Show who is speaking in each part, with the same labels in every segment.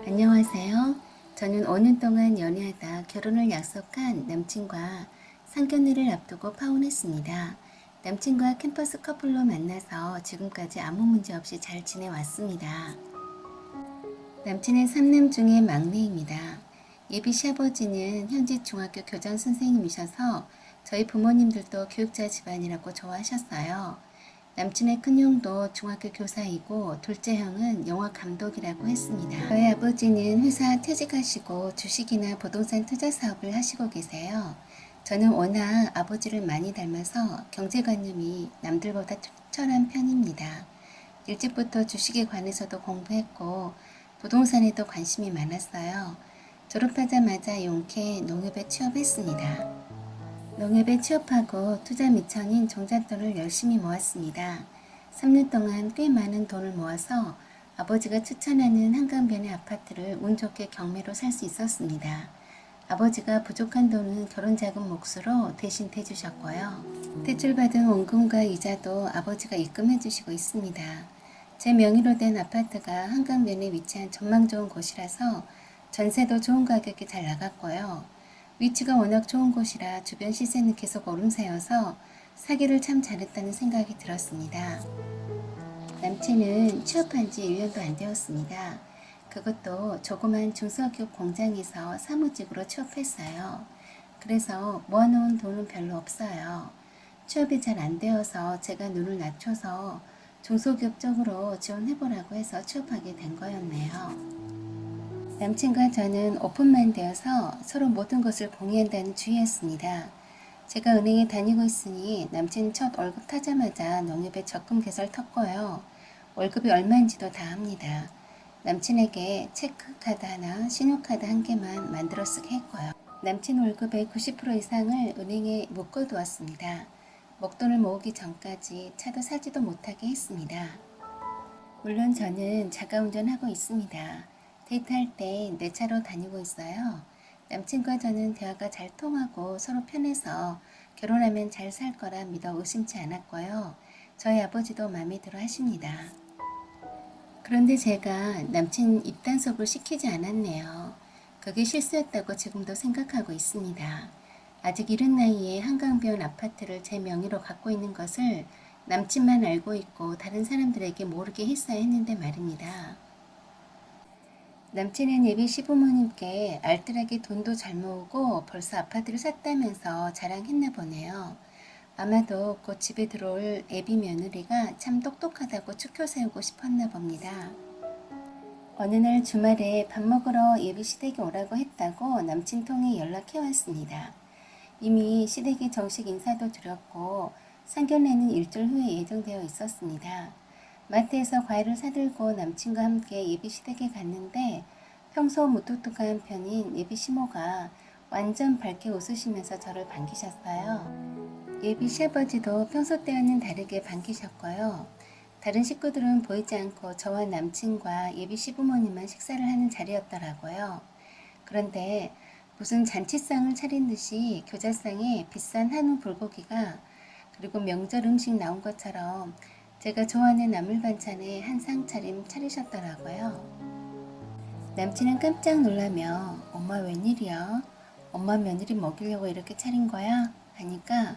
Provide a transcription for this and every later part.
Speaker 1: 안녕하세요. 저는 5년 동안 연애하다 결혼을 약속한 남친과 상견례를 앞두고 파혼했습니다. 남친과 캠퍼스 커플로 만나서 지금까지 아무 문제 없이 잘 지내왔습니다. 남친은 3남 중에 막내입니다. 예비 시아버지는 현직 중학교 교장 선생님이셔서 저희 부모님들도 교육자 집안이라고 좋아하셨어요. 남친의 큰형도 중학교 교사이고 둘째 형은 영화 감독이라고 했습니다. 저희 아버지는 회사 퇴직하시고 주식이나 부동산 투자 사업을 하시고 계세요. 저는 워낙 아버지를 많이 닮아서 경제관념이 남들보다 투철한 편입니다. 일찍부터 주식에 관해서도 공부했고 부동산에도 관심이 많았어요. 졸업하자마자 용케 농협에 취업했습니다. 농협에 취업하고 투자 미천인 종잣돈을 열심히 모았습니다. 3년 동안 꽤 많은 돈을 모아서 아버지가 추천하는 한강변의 아파트를 운 좋게 경매로 살 수 있었습니다. 아버지가 부족한 돈은 결혼자금 몫으로 대신 대주셨고요. 대출받은 원금과 이자도 아버지가 입금해 주시고 있습니다. 제 명의로 된 아파트가 한강변에 위치한 전망 좋은 곳이라서 전세도 좋은 가격에 잘 나갔고요. 위치가 워낙 좋은 곳이라 주변 시세는 계속 오름세여서 사기를 참 잘했다는 생각이 들었습니다. 남친은 취업한 지 1년도 안 되었습니다. 그것도 조그만 중소기업 공장에서 사무직으로 취업했어요. 그래서 모아놓은 돈은 별로 없어요. 취업이 잘 안 되어서 제가 눈을 낮춰서 중소기업 쪽으로 지원해보라고 해서 취업하게 된 거였네요. 남친과 저는 오픈만 되어서 서로 모든 것을 공유한다는 주의였습니다. 제가 은행에 다니고 있으니 남친 첫 월급 타자마자 농협에 적금 개설 텄고요. 월급이 얼마인지도 다 합니다. 남친에게 체크카드 하나, 신용카드 한 개만 만들어 쓰게 했고요. 남친 월급의 90% 이상을 은행에 묶어두었습니다. 목돈을 모으기 전까지 차도 사지도 못하게 했습니다. 물론 저는 자가운전하고 있습니다. 데이트할 때 내 차로 다니고 있어요. 남친과 저는 대화가 잘 통하고 서로 편해서 결혼하면 잘 살 거라 믿어 의심치 않았고요. 저희 아버지도 마음에 들어 하십니다. 그런데 제가 남친 입단속을 시키지 않았네요. 그게 실수였다고 지금도 생각하고 있습니다. 아직 이른 나이에 한강변 아파트를 제 명의로 갖고 있는 것을 남친만 알고 있고 다른 사람들에게 모르게 했어야 했는데 말입니다. 남친은 예비 시부모님께 알뜰하게 돈도 잘 모으고 벌써 아파트를 샀다면서 자랑했나 보네요. 아마도 곧 집에 들어올 애비 며느리가 참 똑똑하다고 추켜 세우고 싶었나 봅니다. 어느 날 주말에 밥 먹으러 예비 시댁에 오라고 했다고 남친 통해 연락해 왔습니다. 이미 시댁에 정식 인사도 드렸고 상견례는 일주일 후에 예정되어 있었습니다. 마트에서 과일을 사들고 남친과 함께 예비 시댁에 갔는데 평소 무뚝뚝한 편인 예비 시모가 완전 밝게 웃으시면서 저를 반기셨어요. 예비 시아버지도 평소 때와는 다르게 반기셨고요. 다른 식구들은 보이지 않고 저와 남친과 예비 시부모님만 식사를 하는 자리였더라고요. 그런데 무슨 잔치상을 차린 듯이 교자상에 비싼 한우 불고기가 그리고 명절 음식 나온 것처럼 제가 좋아하는 나물 반찬에 한 상 차림 차리셨더라고요. 남친은 깜짝 놀라며 엄마 웬일이야? 엄마 며느리 먹이려고 이렇게 차린 거야? 하니까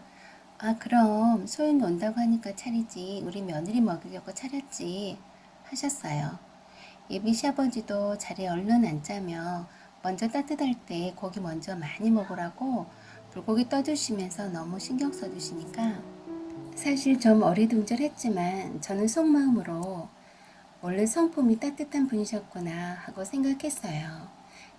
Speaker 1: 아 그럼 소영이 온다고 하니까 차리지 우리 며느리 먹이려고 차렸지 하셨어요. 예비 시아버지도 자리에 얼른 앉자며 먼저 따뜻할 때 고기 먼저 많이 먹으라고 불고기 떠주시면서 너무 신경 써주시니까 사실 좀 어리둥절했지만 저는 속마음으로 원래 성품이 따뜻한 분이셨구나 하고 생각했어요.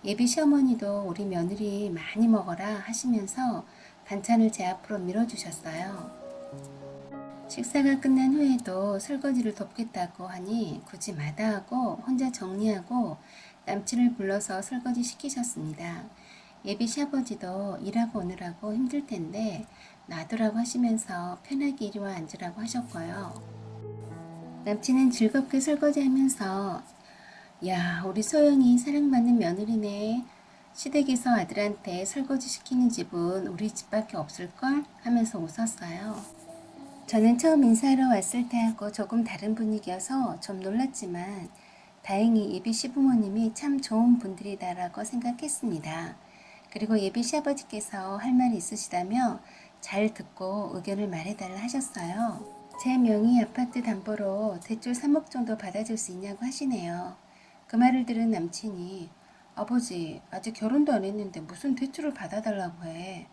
Speaker 1: 예비 시어머니도 우리 며느리 많이 먹어라 하시면서 반찬을 제 앞으로 밀어주셨어요. 식사가 끝난 후에도 설거지를 돕겠다고 하니 굳이 마다하고 혼자 정리하고 남친을 불러서 설거지 시키셨습니다. 예비 시아버지도 일하고 오느라고 힘들 텐데 놔두라고 하시면서 편하게 이리 와 앉으라고 하셨고요. 남친은 즐겁게 설거지하면서 야 우리 소영이 사랑받는 며느리네. 시댁에서 아들한테 설거지 시키는 집은 우리 집밖에 없을걸? 하면서 웃었어요. 저는 처음 인사하러 왔을 때하고 조금 다른 분위기여서 좀 놀랐지만 다행히 예비 시부모님이 참 좋은 분들이다라고 생각했습니다. 그리고 예비 시아버지께서 할 말이 있으시다며 잘 듣고 의견을 말해달라 하셨어요. 제 명의 아파트 담보로 대출 3억 정도 받아줄 수 있냐고 하시네요. 그 말을 들은 남친이 아버지 아직 결혼도 안 했는데 무슨 대출을 받아달라고 해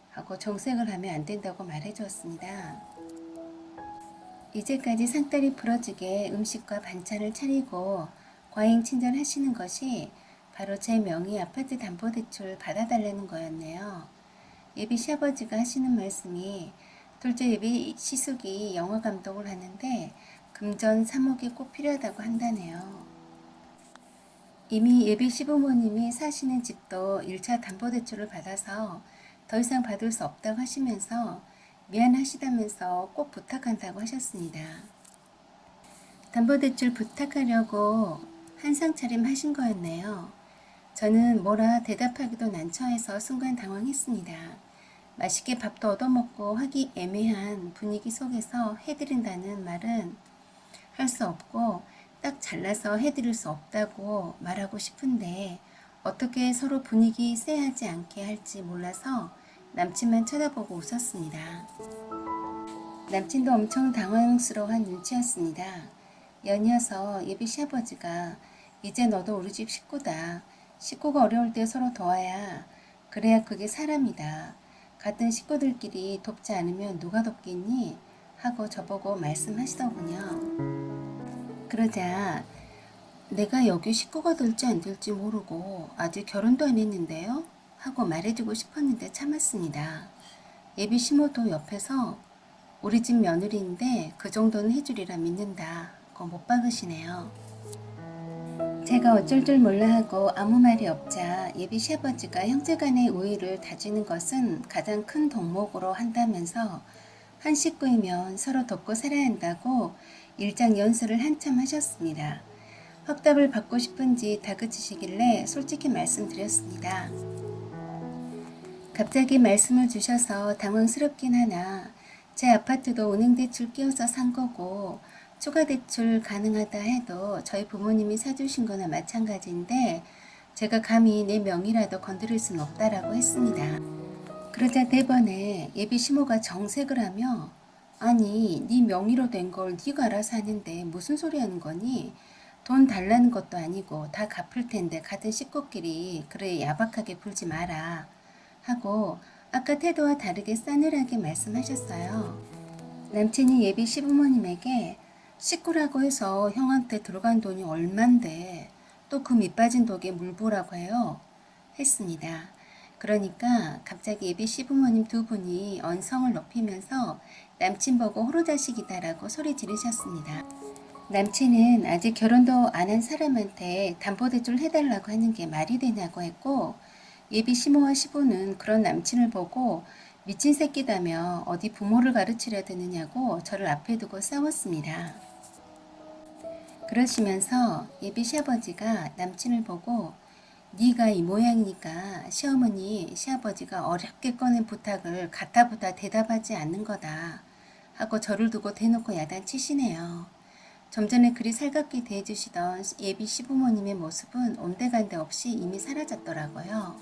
Speaker 1: 하고 정색을 하면 안 된다고 말해주었습니다. 이제까지 상다리 부러지게 음식과 반찬을 차리고 과잉 친절하시는 것이 바로 제 명의 아파트 담보대출 받아달라는 거였네요. 예비 시아버지가 하시는 말씀이 둘째 예비 시숙이 영화 감독을 하는데 금전 3억이 꼭 필요하다고 한다네요. 이미 예비 시부모님이 사시는 집도 1차 담보대출을 받아서 더 이상 받을 수 없다고 하시면서 미안하시다면서 꼭 부탁한다고 하셨습니다. 담보대출 부탁하려고 한상 차림하신 거였네요. 저는 뭐라 대답하기도 난처해서 순간 당황했습니다. 맛있게 밥도 얻어먹고 하기 애매한 분위기 속에서 해드린다는 말은 할 수 없고 딱 잘라서 해드릴 수 없다고 말하고 싶은데 어떻게 서로 분위기 쎄하지 않게 할지 몰라서 남친만 쳐다보고 웃었습니다. 남친도 엄청 당황스러워한 눈치였습니다. 연이어서 예비 시아버지가 이제 너도 우리 집 식구다. 식구가 어려울 때 서로 도와야 그래야 그게 사람이다. 같은 식구들끼리 돕지 않으면 누가 돕겠니? 하고 저보고 말씀하시더군요. 그러자 내가 여기 식구가 될지 안 될지 모르고 아직 결혼도 안 했는데요? 하고 말해주고 싶었는데 참았습니다. 예비 시모도 옆에서 우리 집 며느리인데 그 정도는 해주리라 믿는다. 고 못 박으시네요. 제가 어쩔 줄 몰라 하고 아무 말이 없자 예비 시아버지가 형제간의 우애를 다지는 것은 가장 큰 덕목으로 한다면서 한 식구이면 서로 돕고 살아야 한다고 일장 연설을 한참 하셨습니다. 확답을 받고 싶은지 다그치시길래 솔직히 말씀드렸습니다. 갑자기 말씀을 주셔서 당황스럽긴 하나 제 아파트도 은행대출 끼워서 산 거고 추가 대출 가능하다 해도 저희 부모님이 사주신 거나 마찬가지인데 제가 감히 내 명의라도 건드릴 순 없다라고 했습니다. 그러자 대번에 예비 시모가 정색을 하며 아니 네 명의로 된 걸 네가 알아서 하는데 무슨 소리 하는 거니? 돈 달라는 것도 아니고 다 갚을 텐데 같은 식구끼리 그래 야박하게 굴지 마라 하고 아까 태도와 다르게 싸늘하게 말씀하셨어요. 남친이 예비 시부모님에게 식구라고 해서 형한테 들어간 돈이 얼만데 또 그 밑빠진 독에 물 부으라고 해요. 했습니다. 그러니까 갑자기 예비 시부모님 두 분이 언성을 높이면서 남친 보고 호로자식이다라고 소리 지르셨습니다. 남친은 아직 결혼도 안 한 사람한테 담보대출 해달라고 하는 게 말이 되냐고 했고 예비 시모와 시부는 그런 남친을 보고 미친 새끼다며 어디 부모를 가르치려 드느냐고 저를 앞에 두고 싸웠습니다. 그러시면서 예비 시아버지가 남친을 보고 네가 이 모양이니까 시어머니, 시아버지가 어렵게 꺼낸 부탁을 가타부타 대답하지 않는 거다 하고 저를 두고 대놓고 야단치시네요. 좀 전에 그리 살갑게 대해주시던 예비 시부모님의 모습은 온데간데 없이 이미 사라졌더라고요.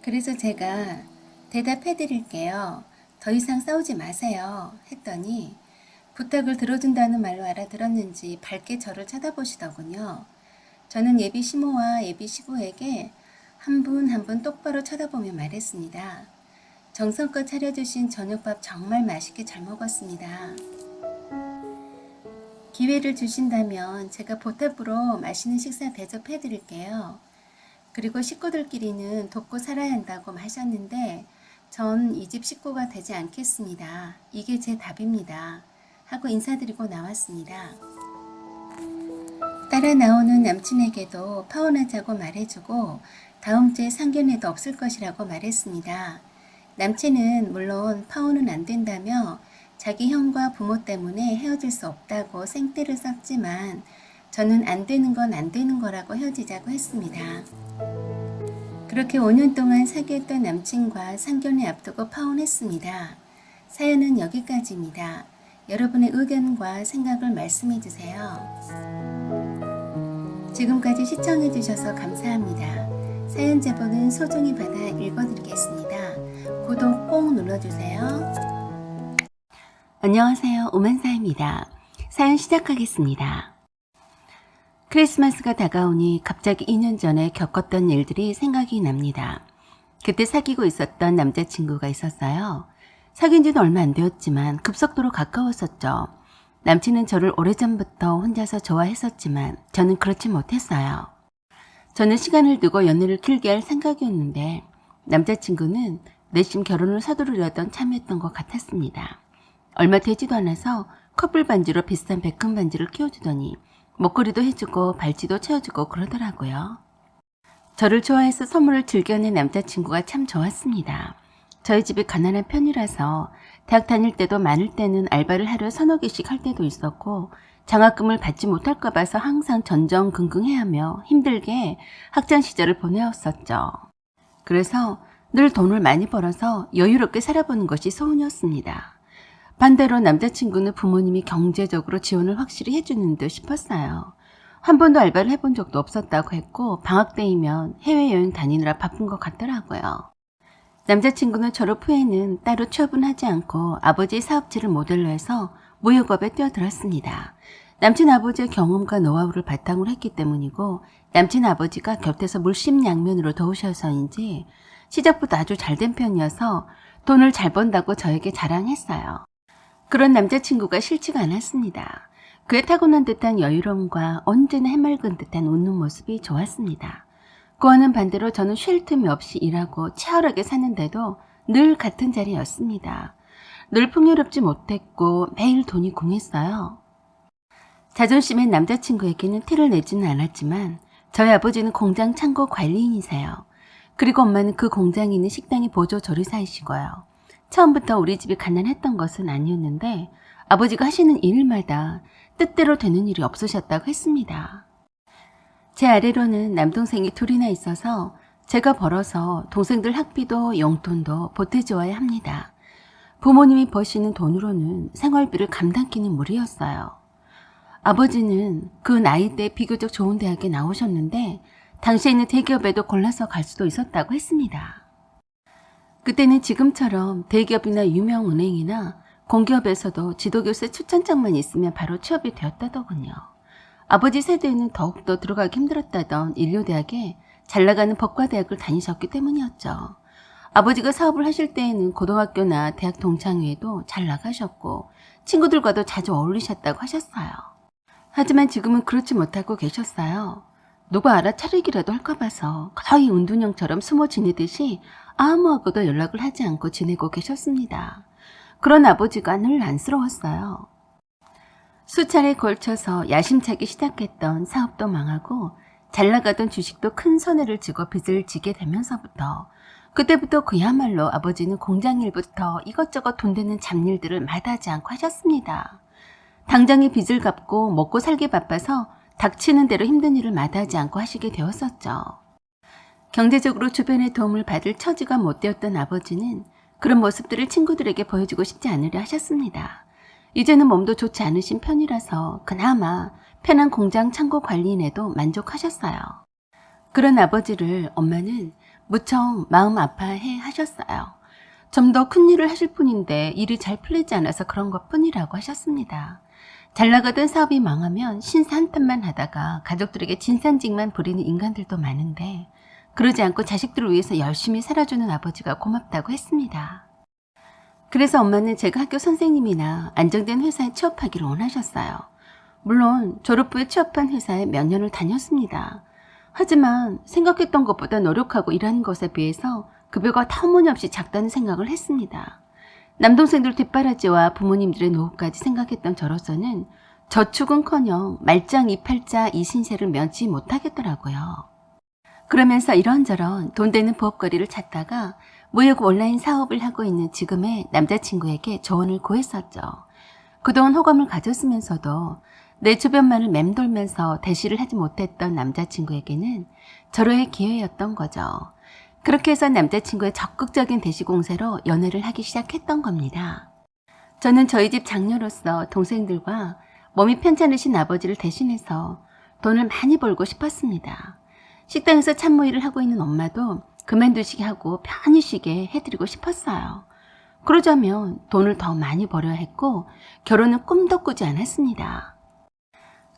Speaker 1: 그래서 제가 대답해드릴게요. 더 이상 싸우지 마세요. 했더니 부탁을 들어준다는 말로 알아들었는지 밝게 저를 쳐다보시더군요. 저는 예비 시모와 예비 시부에게 한 분 한 분 똑바로 쳐다보며 말했습니다. 정성껏 차려주신 저녁밥 정말 맛있게 잘 먹었습니다. 기회를 주신다면 제가 보답으로 맛있는 식사 대접해드릴게요. 그리고 식구들끼리는 돕고 살아야 한다고 하셨는데 전 이 집 식구가 되지 않겠습니다. 이게 제 답입니다. 하고 인사드리고 나왔습니다. 따라 나오는 남친에게도 파혼하자고 말해주고 다음 주에 상견례도 없을 것이라고 말했습니다. 남친은 물론 파혼은 안 된다며 자기 형과 부모 때문에 헤어질 수 없다고 생떼를 썼지만 저는 안 되는 건 안 되는 거라고 헤어지자고 했습니다. 그렇게 5년 동안 사귀었던 남친과 상견례 앞두고 파혼했습니다. 사연은 여기까지입니다. 여러분의 의견과 생각을 말씀해 주세요. 지금까지 시청해주셔서 감사합니다. 사연 제보는 소중히 받아 읽어드리겠습니다. 구독 꼭 눌러주세요. 안녕하세요. 오만사입니다. 사연 시작하겠습니다. 크리스마스가 다가오니 갑자기 2년 전에 겪었던 일들이 생각이 납니다. 그때 사귀고 있었던 남자친구가 있었어요. 사귄 지는 얼마 안 되었지만 급속도로 가까웠었죠. 남친은 저를 오래전부터 혼자서 좋아했었지만 저는 그렇지 못했어요. 저는 시간을 두고 연애를 길게 할 생각이었는데 남자친구는 내심 결혼을 서두르려던 참이었던 것 같았습니다. 얼마 되지도 않아서 커플 반지로 비싼 백금 반지를 끼워주더니 목걸이도 해주고 발찌도 채워주고 그러더라고요. 저를 좋아해서 선물을 즐겨낸 남자친구가 참 좋았습니다. 저희 집이 가난한 편이라서 대학 다닐 때도 많을 때는 알바를 하루 서너 개씩 할 때도 있었고 장학금을 받지 못할까 봐서 항상 전전긍긍해하며 힘들게 학창 시절을 보내었었죠. 그래서 늘 돈을 많이 벌어서 여유롭게 살아보는 것이 소원이었습니다. 반대로 남자친구는 부모님이 경제적으로 지원을 확실히 해주는 듯 싶었어요. 한 번도 알바를 해본 적도 없었다고 했고 방학 때이면 해외여행 다니느라 바쁜 것 같더라고요. 남자친구는 졸업 후에는 따로 취업은 하지 않고 아버지의 사업체를 모델로 해서 무역업에 뛰어들었습니다. 남친 아버지의 경험과 노하우를 바탕으로 했기 때문이고 남친 아버지가 곁에서 물심양면으로 도우셔서인지 시작부터 아주 잘된 편이어서 돈을 잘 번다고 저에게 자랑했어요. 그런 남자친구가 싫지가 않았습니다. 그의 타고난 듯한 여유로움과 언제나 해맑은 듯한 웃는 모습이 좋았습니다. 그와는 반대로 저는 쉴 틈이 없이 일하고 치열하게 사는데도 늘 같은 자리였습니다. 늘 풍요롭지 못했고 매일 돈이 궁했어요. 자존심엔 남자친구에게는 티를 내지는 않았지만 저희 아버지는 공장 창고 관리인이세요. 그리고 엄마는 그 공장에 있는 식당의 보조 조리사이시고요. 처음부터 우리 집이 가난했던 것은 아니었는데 아버지가 하시는 일마다 뜻대로 되는 일이 없으셨다고 했습니다. 제 아래로는 남동생이 둘이나 있어서 제가 벌어서 동생들 학비도 용돈도 보태주어야 합니다. 부모님이 버시는 돈으로는 생활비를 감당키는 무리였어요. 아버지는 그 나이 때 비교적 좋은 대학에 나오셨는데 당시에 있는 대기업에도 골라서 갈 수도 있었다고 했습니다. 그때는 지금처럼 대기업이나 유명 은행이나 공기업에서도 지도교수 추천장만 있으면 바로 취업이 되었다더군요. 아버지 세대에는 더욱더 들어가기 힘들었다던 인류대학에 잘나가는 법과대학을 다니셨기 때문이었죠. 아버지가 사업을 하실 때에는 고등학교나 대학 동창회에도 잘 나가셨고 친구들과도 자주 어울리셨다고 하셨어요. 하지만 지금은 그렇지 못하고 계셨어요. 누가 알아차리기라도 할까 봐서 거의 운둔형처럼 숨어 지내듯이 아무하고도 연락을 하지 않고 지내고 계셨습니다. 그런 아버지가 늘 안쓰러웠어요. 수차례 걸쳐서 야심차게 시작했던 사업도 망하고 잘 나가던 주식도 큰 손해를 지고 빚을 지게 되면서부터 그때부터 그야말로 아버지는 공장 일부터 이것저것 돈 되는 잡일들을 마다하지 않고 하셨습니다. 당장의 빚을 갚고 먹고 살기 바빠서 닥치는 대로 힘든 일을 마다하지 않고 하시게 되었었죠. 경제적으로 주변의 도움을 받을 처지가 못 되었던 아버지는 그런 모습들을 친구들에게 보여주고 싶지 않으려 하셨습니다. 이제는 몸도 좋지 않으신 편이라서 그나마 편한 공장 창고 관리인에도 만족하셨어요. 그런 아버지를 엄마는 무척 마음 아파해 하셨어요. 좀 더 큰 일을 하실 뿐인데 일이 잘 풀리지 않아서 그런 것뿐이라고 하셨습니다. 잘 나가던 사업이 망하면 신사 한탄만 하다가 가족들에게 진산직만 부리는 인간들도 많은데 그러지 않고 자식들을 위해서 열심히 살아주는 아버지가 고맙다고 했습니다. 그래서 엄마는 제가 학교 선생님이나 안정된 회사에 취업하기를 원하셨어요. 물론 졸업 후에 취업한 회사에 몇 년을 다녔습니다. 하지만 생각했던 것보다 노력하고 일하는 것에 비해서 급여가 터무니없이 작다는 생각을 했습니다. 남동생들 뒷바라지와 부모님들의 노후까지 생각했던 저로서는 저축은커녕 말짱 이 팔자 이 신세를 면치 못하겠더라고요. 그러면서 이런저런 돈 되는 부업거리를 찾다가 무역 온라인 사업을 하고 있는 지금의 남자친구에게 조언을 구했었죠. 그동안 호감을 가졌으면서도 내 주변만을 맴돌면서 대시를 하지 못했던 남자친구에게는 절호의 기회였던 거죠. 그렇게 해서 남자친구의 적극적인 대시 공세로 연애를 하기 시작했던 겁니다. 저는 저희 집 장녀로서 동생들과 몸이 편찮으신 아버지를 대신해서 돈을 많이 벌고 싶었습니다. 식당에서 참모 일을 하고 있는 엄마도 그만두시게 하고 편히 쉬게 해드리고 싶었어요. 그러자면 돈을 더 많이 벌어야 했고 결혼은 꿈도 꾸지 않았습니다.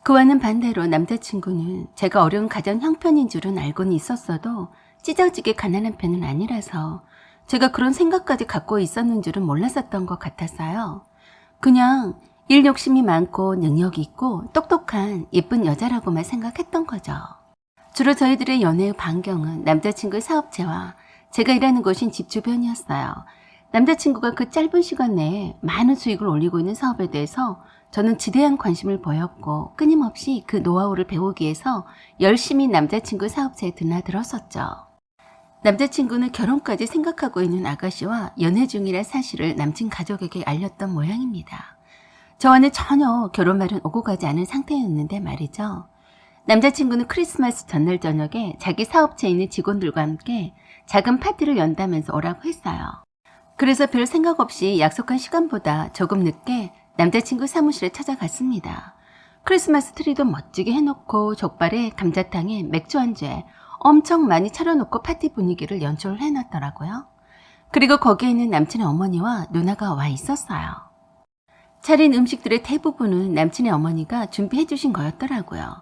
Speaker 1: 그와는 반대로 남자친구는 제가 어려운 가정 형편인 줄은 알고는 있었어도 찢어지게 가난한 편은 아니라서 제가 그런 생각까지 갖고 있었는 줄은 몰랐었던 것 같았어요. 그냥 일 욕심이 많고 능력이 있고 똑똑한 예쁜 여자라고만 생각했던 거죠. 주로 저희들의 연애의 반경은 남자친구의 사업체와 제가 일하는 곳인 집 주변이었어요. 남자친구가 그 짧은 시간 내에 많은 수익을 올리고 있는 사업에 대해서 저는 지대한 관심을 보였고 끊임없이 그 노하우를 배우기 위해서 열심히 남자친구 사업체에 드나들었었죠. 남자친구는 결혼까지 생각하고 있는 아가씨와 연애 중이란 사실을 남친 가족에게 알렸던 모양입니다. 저와는 전혀 결혼 말은 오고 가지 않은 상태였는데 말이죠. 남자친구는 크리스마스 전날 저녁에 자기 사업체에 있는 직원들과 함께 작은 파티를 연다면서 오라고 했어요. 그래서 별 생각 없이 약속한 시간보다 조금 늦게 남자친구 사무실에 찾아갔습니다. 크리스마스 트리도 멋지게 해놓고 족발에 감자탕에 맥주 안주에 엄청 많이 차려놓고 파티 분위기를 연출을 해놨더라고요. 그리고 거기에는 남친의 어머니와 누나가 와 있었어요. 차린 음식들의 대부분은 남친의 어머니가 준비해 주신 거였더라고요.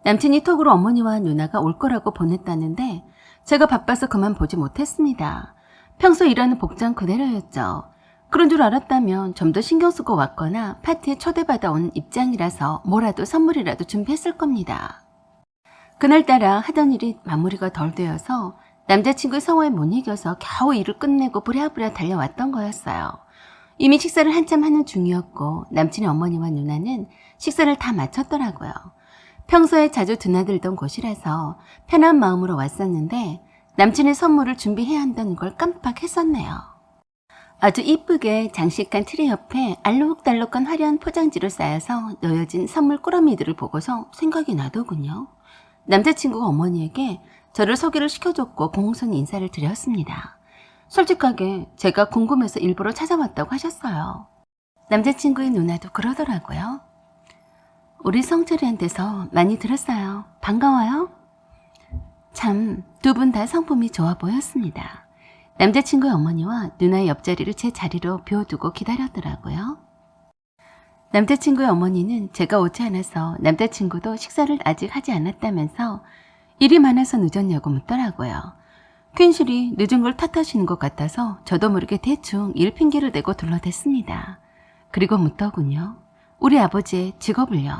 Speaker 1: 남친이 톡으로 어머니와 누나가 올 거라고 보냈다는데 제가 바빠서 그만 보지 못했습니다. 평소 일하는 복장 그대로였죠. 그런 줄 알았다면 좀 더 신경 쓰고 왔거나 파티에 초대받아 온 입장이라서 뭐라도 선물이라도 준비했을 겁니다. 그날따라 하던 일이 마무리가 덜 되어서 남자친구의 성화에 못 이겨서 겨우 일을 끝내고 부랴부랴 달려왔던 거였어요. 이미 식사를 한참 하는 중이었고 남친의 어머니와 누나는 식사를 다 마쳤더라고요. 평소에 자주 드나들던 곳이라서 편한 마음으로 왔었는데 남친의 선물을 준비해야 한다는 걸 깜빡했었네요. 아주 이쁘게 장식한 트리 옆에 알록달록한 화려한 포장지로 쌓여서 놓여진 선물 꾸러미들을 보고서 생각이 나더군요. 남자친구가 어머니에게 저를 소개를 시켜줬고 공손히 인사를 드렸습니다. 솔직하게 제가 궁금해서 일부러 찾아왔다고 하셨어요. 남자친구의 누나도 그러더라고요. 우리 성철이한테서 많이 들었어요. 반가워요. 참 두 분 다 성품이 좋아 보였습니다. 남자친구의 어머니와 누나의 옆자리를 제 자리로 비워두고 기다렸더라고요. 남자친구의 어머니는 제가 오지 않아서 남자친구도 식사를 아직 하지 않았다면서 일이 많아서 늦었냐고 묻더라고요. 괜시리 늦은 걸 탓하시는 것 같아서 저도 모르게 대충 일 핑계를 대고 둘러댔습니다. 그리고 묻더군요. 우리 아버지의 직업을요.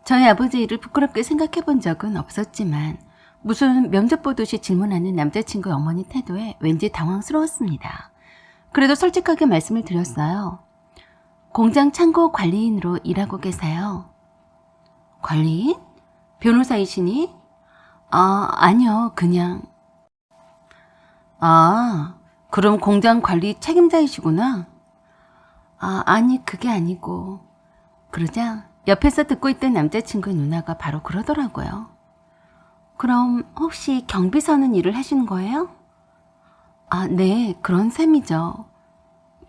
Speaker 1: 저희 아버지 일을 부끄럽게 생각해 본 적은 없었지만 무슨 면접 보듯이 질문하는 남자친구의 어머니 태도에 왠지 당황스러웠습니다. 그래도 솔직하게 말씀을 드렸어요. 공장 창고 관리인으로 일하고 계세요. 관리인? 변호사이시니? 아니요, 그냥. 그럼 공장 관리 책임자이시구나? 아니, 그게 아니고. 그러자 옆에서 듣고 있던 남자친구의 누나가 바로 그러더라고요. 그럼 혹시 경비 서는 일을 하시는 거예요? 네, 그런 셈이죠.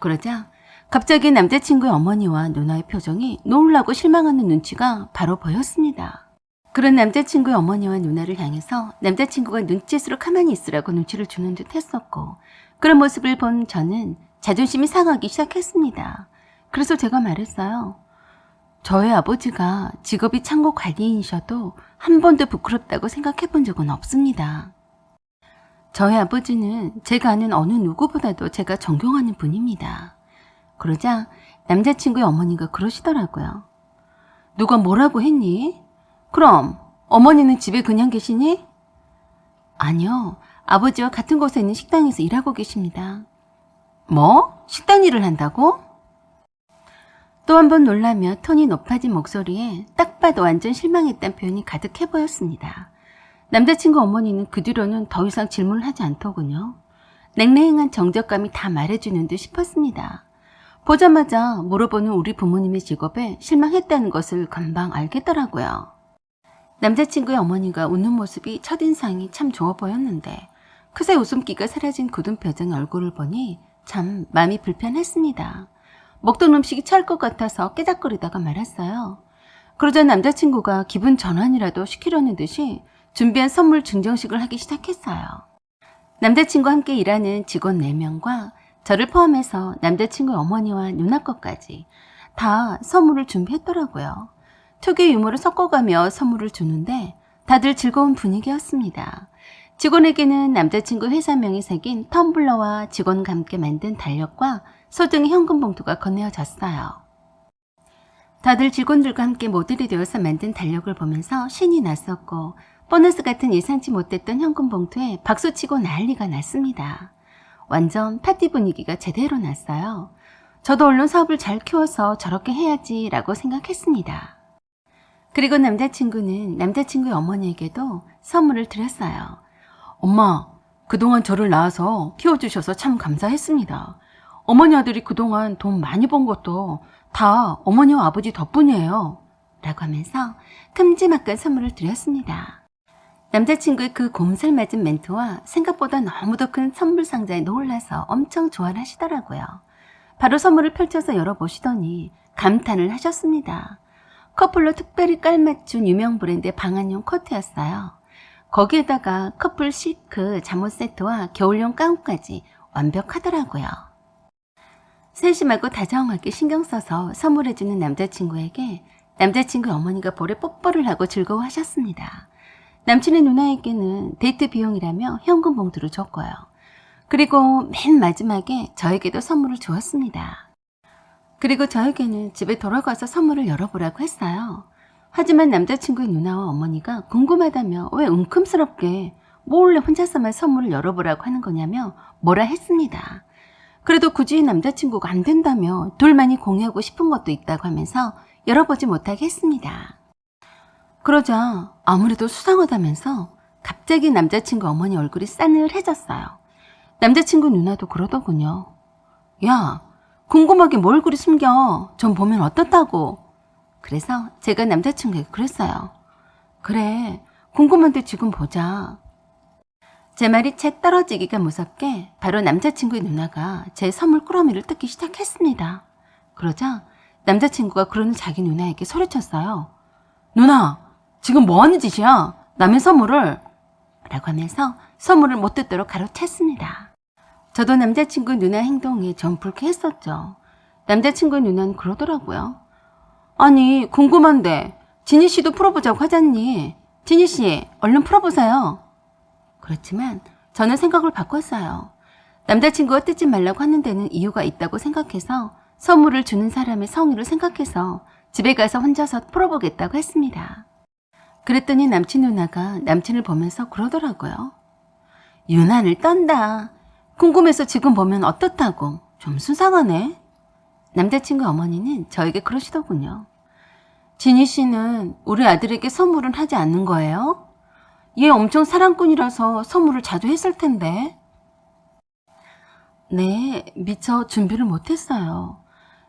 Speaker 1: 그러자 갑자기 남자친구의 어머니와 누나의 표정이 놀라고 실망하는 눈치가 바로 보였습니다. 그런 남자친구의 어머니와 누나를 향해서 남자친구가 눈짓으로 가만히 있으라고 눈치를 주는 듯 했었고 그런 모습을 본 저는 자존심이 상하기 시작했습니다. 그래서 제가 말했어요. 저희 아버지가 직업이 창고 관리인이셔도 한 번도 부끄럽다고 생각해 본 적은 없습니다. 저희 아버지는 제가 아는 어느 누구보다도 제가 존경하는 분입니다. 그러자 남자친구의 어머니가 그러시더라고요. 누가 뭐라고 했니? 그럼 어머니는 집에 그냥 계시니? 아니요, 아버지와 같은 곳에 있는 식당에서 일하고 계십니다. 뭐? 식당 일을 한다고? 또 한 번 놀라며 톤이 높아진 목소리에 딱 봐도 완전 실망했다는 표현이 가득해 보였습니다. 남자친구 어머니는 그 뒤로는 더 이상 질문을 하지 않더군요. 냉랭한 정적감이 다 말해주는 듯 싶었습니다. 보자마자 물어보는 우리 부모님의 직업에 실망했다는 것을 금방 알겠더라고요. 남자친구의 어머니가 웃는 모습이 첫인상이 참 좋아 보였는데 그새 웃음기가 사라진 굳은 표정의 얼굴을 보니 참 마음이 불편했습니다. 먹던 음식이 찰 것 같아서 깨작거리다가 말았어요. 그러자 남자친구가 기분 전환이라도 시키려는 듯이 준비한 선물 증정식을 하기 시작했어요. 남자친구와 함께 일하는 직원 4명과 저를 포함해서 남자친구의 어머니와 누나 것까지 다 선물을 준비했더라고요. 특유의 유머를 섞어가며 선물을 주는데 다들 즐거운 분위기였습니다. 직원에게는 남자친구 회사명이 새긴 텀블러와 직원과 함께 만든 달력과 소등의 현금 봉투가 건네어졌어요. 다들 직원들과 함께 모델이 되어서 만든 달력을 보면서 신이 났었고 보너스 같은 예상치 못했던 현금 봉투에 박수치고 난리가 났습니다. 완전 파티 분위기가 제대로 났어요. 저도 얼른 사업을 잘 키워서 저렇게 해야지 라고 생각했습니다. 그리고 남자친구는 남자친구의 어머니에게도 선물을 드렸어요. 엄마, 그동안 저를 낳아서 키워주셔서 참 감사했습니다. 어머니 아들이 그동안 돈 많이 번 것도 다 어머니와 아버지 덕분이에요. 라고 하면서 큼지막한 선물을 드렸습니다. 남자친구의 그 곰살맞은 멘트와 생각보다 너무도 큰 선물 상자에 놀라서 엄청 좋아를 하시더라고요. 바로 선물을 펼쳐서 열어보시더니 감탄을 하셨습니다. 커플로 특별히 깔맞춘 유명 브랜드의 방한용 코트였어요. 거기에다가 커플 시크 잠옷 세트와 겨울용 가운까지 완벽하더라고요. 세심하고 다정하게 신경 써서 선물해주는 남자친구에게 남자친구 어머니가 볼에 뽀뽀를 하고 즐거워하셨습니다. 남친의 누나에게는 데이트 비용이라며 현금 봉투를 줬고요. 그리고 맨 마지막에 저에게도 선물을 주었습니다. 그리고 저에게는 집에 돌아가서 선물을 열어보라고 했어요. 하지만 남자친구의 누나와 어머니가 궁금하다며 왜 웅큼스럽게 몰래 혼자서만 선물을 열어보라고 하는 거냐며 뭐라 했습니다. 그래도 굳이 남자친구가 안 된다며 둘만이 공유하고 싶은 것도 있다고 하면서 열어보지 못하게 했습니다. 그러자 아무래도 수상하다면서 갑자기 남자친구 어머니 얼굴이 싸늘해졌어요. 남자친구 누나도 그러더군요. 야, 궁금하게 뭘 그리 숨겨. 좀 보면 어떻다고. 그래서 제가 남자친구에게 그랬어요. 그래, 궁금한데 지금 보자. 제 말이 채 떨어지기가 무섭게 바로 남자친구의 누나가 제 선물 꾸러미를 뜯기 시작했습니다. 그러자 남자친구가 그러는 자기 누나에게 소리쳤어요. 누나, 지금 뭐하는 짓이야? 남의 선물을. 라고 하면서 선물을 못 뜯도록 가로챘습니다. 저도 남자친구 누나 행동에 좀 불쾌했었죠. 남자친구 누나는 그러더라고요. 아니, 궁금한데 지니 씨도 풀어보자고 하잖니. 지니 씨, 얼른 풀어보세요. 그렇지만 저는 생각을 바꿨어요. 남자친구가 뜯지 말라고 하는 데는 이유가 있다고 생각해서 선물을 주는 사람의 성의를 생각해서 집에 가서 혼자서 풀어보겠다고 했습니다. 그랬더니 남친 누나가 남친을 보면서 그러더라고요. 유난을 떤다. 궁금해서 지금 보면 어떻다고. 좀 수상하네. 남자친구 어머니는 저에게 그러시더군요. 지니 씨는 우리 아들에게 선물은 하지 않는 거예요? 얘 엄청 사랑꾼이라서 선물을 자주 했을 텐데. 네, 미처 준비를 못했어요.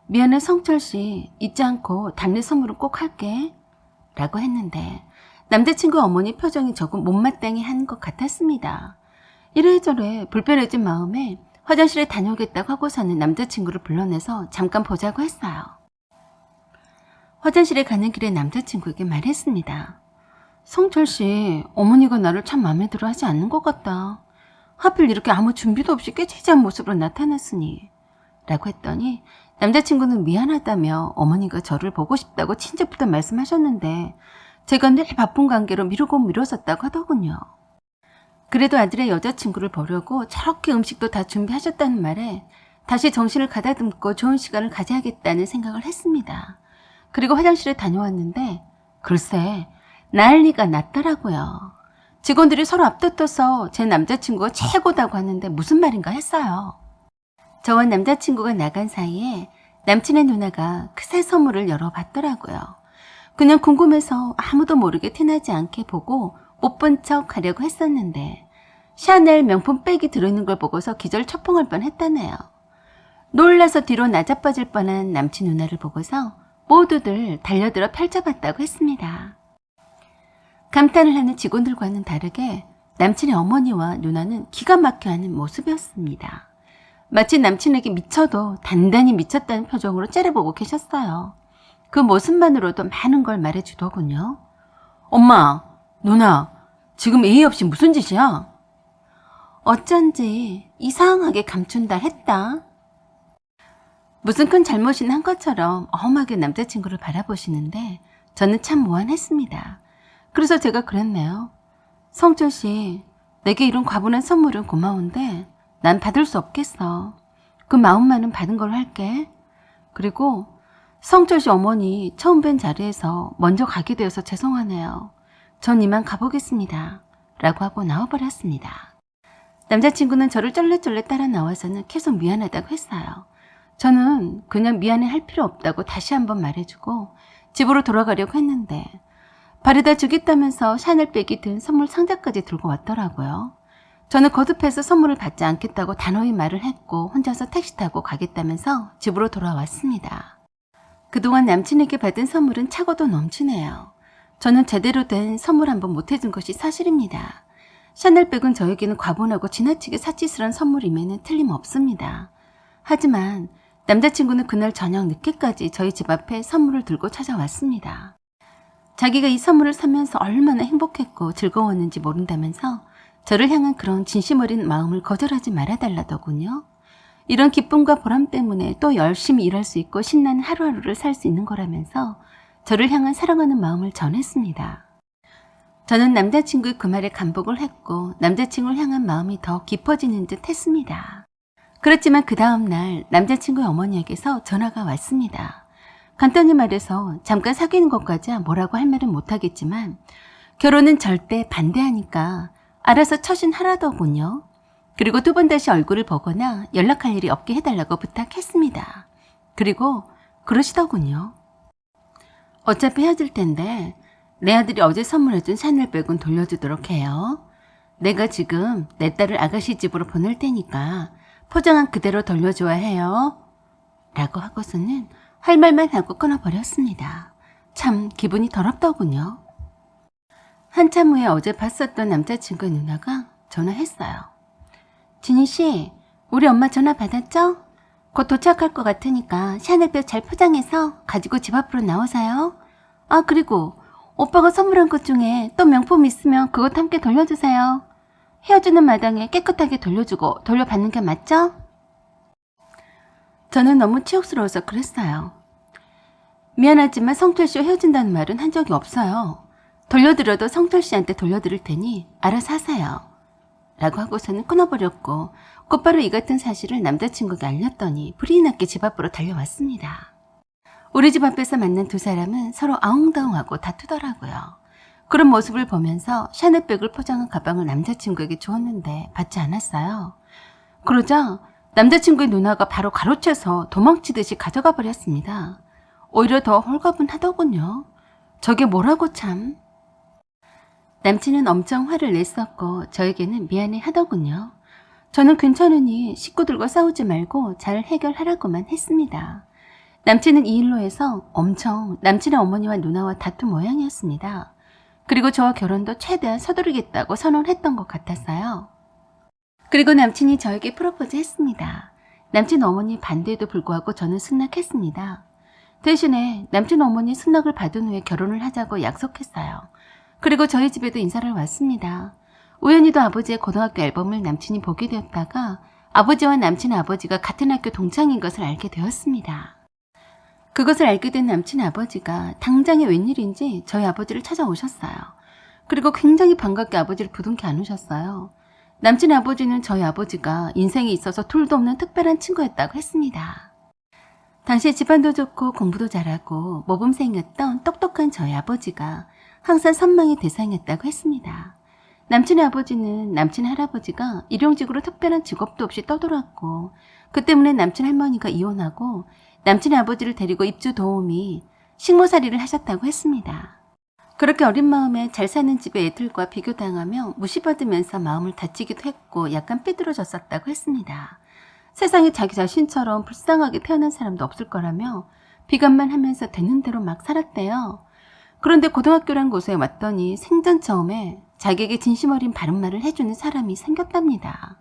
Speaker 1: 미안해 성철 씨, 잊지 않고 달래 선물은 꼭 할게. 라고 했는데 남자친구 어머니 표정이 조금 못마땅해 한 것 같았습니다. 이래저래 불편해진 마음에 화장실에 다녀오겠다고 하고서는 남자친구를 불러내서 잠깐 보자고 했어요. 화장실에 가는 길에 남자친구에게 말했습니다. 성철 씨, 어머니가 나를 참 마음에 들어 하지 않는 것 같다. 하필 이렇게 아무 준비도 없이 깨치지한 모습으로 나타났으니. 라고 했더니 남자친구는 미안하다며 어머니가 저를 보고 싶다고 친척부터 말씀하셨는데 제가 늘 바쁜 관계로 미루고 미뤄졌다고 하더군요. 그래도 아들의 여자친구를 보려고 저렇게 음식도 다 준비하셨다는 말에 다시 정신을 가다듬고 좋은 시간을 가져야겠다는 생각을 했습니다. 그리고 화장실에 다녀왔는데 글쎄 난리가 났더라고요. 직원들이 서로 앞다퉈서 제 남자친구가 최고다고 하는데 무슨 말인가 했어요. 저와 남자친구가 나간 사이에 남친의 누나가 그 새 선물을 열어봤더라고요. 그냥 궁금해서 아무도 모르게 티나지 않게 보고 못 본 척 하려고 했었는데 샤넬 명품 백이 들어있는 걸 보고서 기절 초풍할 뻔했다네요. 놀라서 뒤로 나자빠질 뻔한 남친 누나를 보고서 모두들 달려들어 펼쳐봤다고 했습니다. 감탄을 하는 직원들과는 다르게 남친의 어머니와 누나는 기가 막혀하는 모습이었습니다. 마치 남친에게 미쳐도 단단히 미쳤다는 표정으로 째려보고 계셨어요. 그 모습만으로도 많은 걸 말해주더군요. 엄마, 누나, 지금 예의 없이 무슨 짓이야? 어쩐지 이상하게 감춘다 했다. 무슨 큰 잘못이나 한 것처럼 어험하게 남자친구를 바라보시는데 저는 참 무안했습니다. 그래서 제가 그랬네요. 성철 씨, 내게 이런 과분한 선물은 고마운데 난 받을 수 없겠어. 그 마음만은 받은 걸로 할게. 그리고 성철 씨 어머니 처음 뵌 자리에서 먼저 가게 되어서 죄송하네요. 전 이만 가보겠습니다. 라고 하고 나와버렸습니다. 남자친구는 저를 쩔레쩔레 따라 나와서는 계속 미안하다고 했어요. 저는 그냥 미안해 할 필요 없다고 다시 한번 말해주고 집으로 돌아가려고 했는데 바래다 주겠다면서 샤넬백이 든 선물 상자까지 들고 왔더라고요. 저는 거듭해서 선물을 받지 않겠다고 단호히 말을 했고 혼자서 택시 타고 가겠다면서 집으로 돌아왔습니다. 그동안 남친에게 받은 선물은 차고도 넘치네요. 저는 제대로 된 선물 한번 못 해준 것이 사실입니다. 샤넬백은 저에게는 과분하고 지나치게 사치스러운 선물임에는 틀림없습니다. 하지만 남자친구는 그날 저녁 늦게까지 저희 집 앞에 선물을 들고 찾아왔습니다. 자기가 이 선물을 사면서 얼마나 행복했고 즐거웠는지 모른다면서 저를 향한 그런 진심 어린 마음을 거절하지 말아달라더군요. 이런 기쁨과 보람 때문에 또 열심히 일할 수 있고 신나는 하루하루를 살 수 있는 거라면서 저를 향한 사랑하는 마음을 전했습니다. 저는 남자친구의 그 말에 감복을 했고 남자친구를 향한 마음이 더 깊어지는 듯 했습니다. 그렇지만 그 다음 날 남자친구의 어머니에게서 전화가 왔습니다. 간단히 말해서 잠깐 사귀는 것까지야 뭐라고 할 말은 못하겠지만 결혼은 절대 반대하니까 알아서 처신하라더군요. 그리고 두 번 다시 얼굴을 보거나 연락할 일이 없게 해달라고 부탁했습니다. 그리고 그러시더군요. 어차피 헤어질 텐데 내 아들이 어제 선물해준 샤넬백은 돌려주도록 해요. 내가 지금 내 딸을 아가씨 집으로 보낼 테니까 포장한 그대로 돌려줘야 해요. 라고 하고서는 할 말만 하고 끊어버렸습니다. 참 기분이 더럽더군요. 한참 후에 어제 봤었던 남자친구의 누나가 전화했어요. 진희씨, 우리 엄마 전화 받았죠? 곧 도착할 것 같으니까 샤넬백 잘 포장해서 가지고 집 앞으로 나오세요. 아, 그리고 오빠가 선물한 것 중에 또 명품 있으면 그것도 함께 돌려주세요. 헤어지는 마당에 깨끗하게 돌려주고 돌려받는 게 맞죠? 저는 너무 치욕스러워서 그랬어요. 미안하지만 성철씨와 헤어진다는 말은 한 적이 없어요. 돌려드려도 성철씨한테 돌려드릴 테니 알아서 하세요. 라고 하고서는 끊어버렸고 곧바로 이 같은 사실을 남자친구에게 알렸더니 불이 났게 집 앞으로 달려왔습니다. 우리 집 앞에서 만난 두 사람은 서로 아웅다웅하고 다투더라고요. 그런 모습을 보면서 샤넬백을 포장한 가방을 남자친구에게 주었는데 받지 않았어요. 그러자 남자친구의 누나가 바로 가로채서 도망치듯이 가져가 버렸습니다. 오히려 더 홀가분하더군요. 저게 뭐라고 참. 남친은 엄청 화를 냈었고 저에게는 미안해 하더군요. 저는 괜찮으니 식구들과 싸우지 말고 잘 해결하라고만 했습니다. 남친은 이 일로 해서 엄청 남친의 어머니와 누나와 다툰 모양이었습니다. 그리고 저와 결혼도 최대한 서두르겠다고 선언했던 것 같았어요. 그리고 남친이 저에게 프로포즈 했습니다. 남친 어머니 반대에도 불구하고 저는 승낙했습니다. 대신에 남친 어머니 승낙을 받은 후에 결혼을 하자고 약속했어요. 그리고 저희 집에도 인사를 왔습니다. 우연히도 아버지의 고등학교 앨범을 남친이 보게 되었다가 아버지와 남친의 아버지가 같은 학교 동창인 것을 알게 되었습니다. 그것을 알게 된 남친의 아버지가 당장에 웬일인지 저희 아버지를 찾아오셨어요. 그리고 굉장히 반갑게 아버지를 부둥켜 안으셨어요. 남친의 아버지는 저희 아버지가 인생에 있어서 둘도 없는 특별한 친구였다고 했습니다. 당시 집안도 좋고 공부도 잘하고 모범생이었던 똑똑한 저희 아버지가 항상 선망의 대상이었다고 했습니다. 남친의 아버지는 남친 할아버지가 일용직으로 특별한 직업도 없이 떠돌았고 그 때문에 남친 할머니가 이혼하고 남친의 아버지를 데리고 입주 도우미 식모살이를 하셨다고 했습니다. 그렇게 어린 마음에 잘 사는 집의 애들과 비교당하며 무시받으면서 마음을 다치기도 했고 약간 삐뚤어졌었다고 했습니다. 세상에 자기 자신처럼 불쌍하게 태어난 사람도 없을 거라며 비관만 하면서 되는 대로 막 살았대요. 그런데 고등학교란 곳에 왔더니 생전 처음에 자기에게 진심 어린 바른 말을 해주는 사람이 생겼답니다.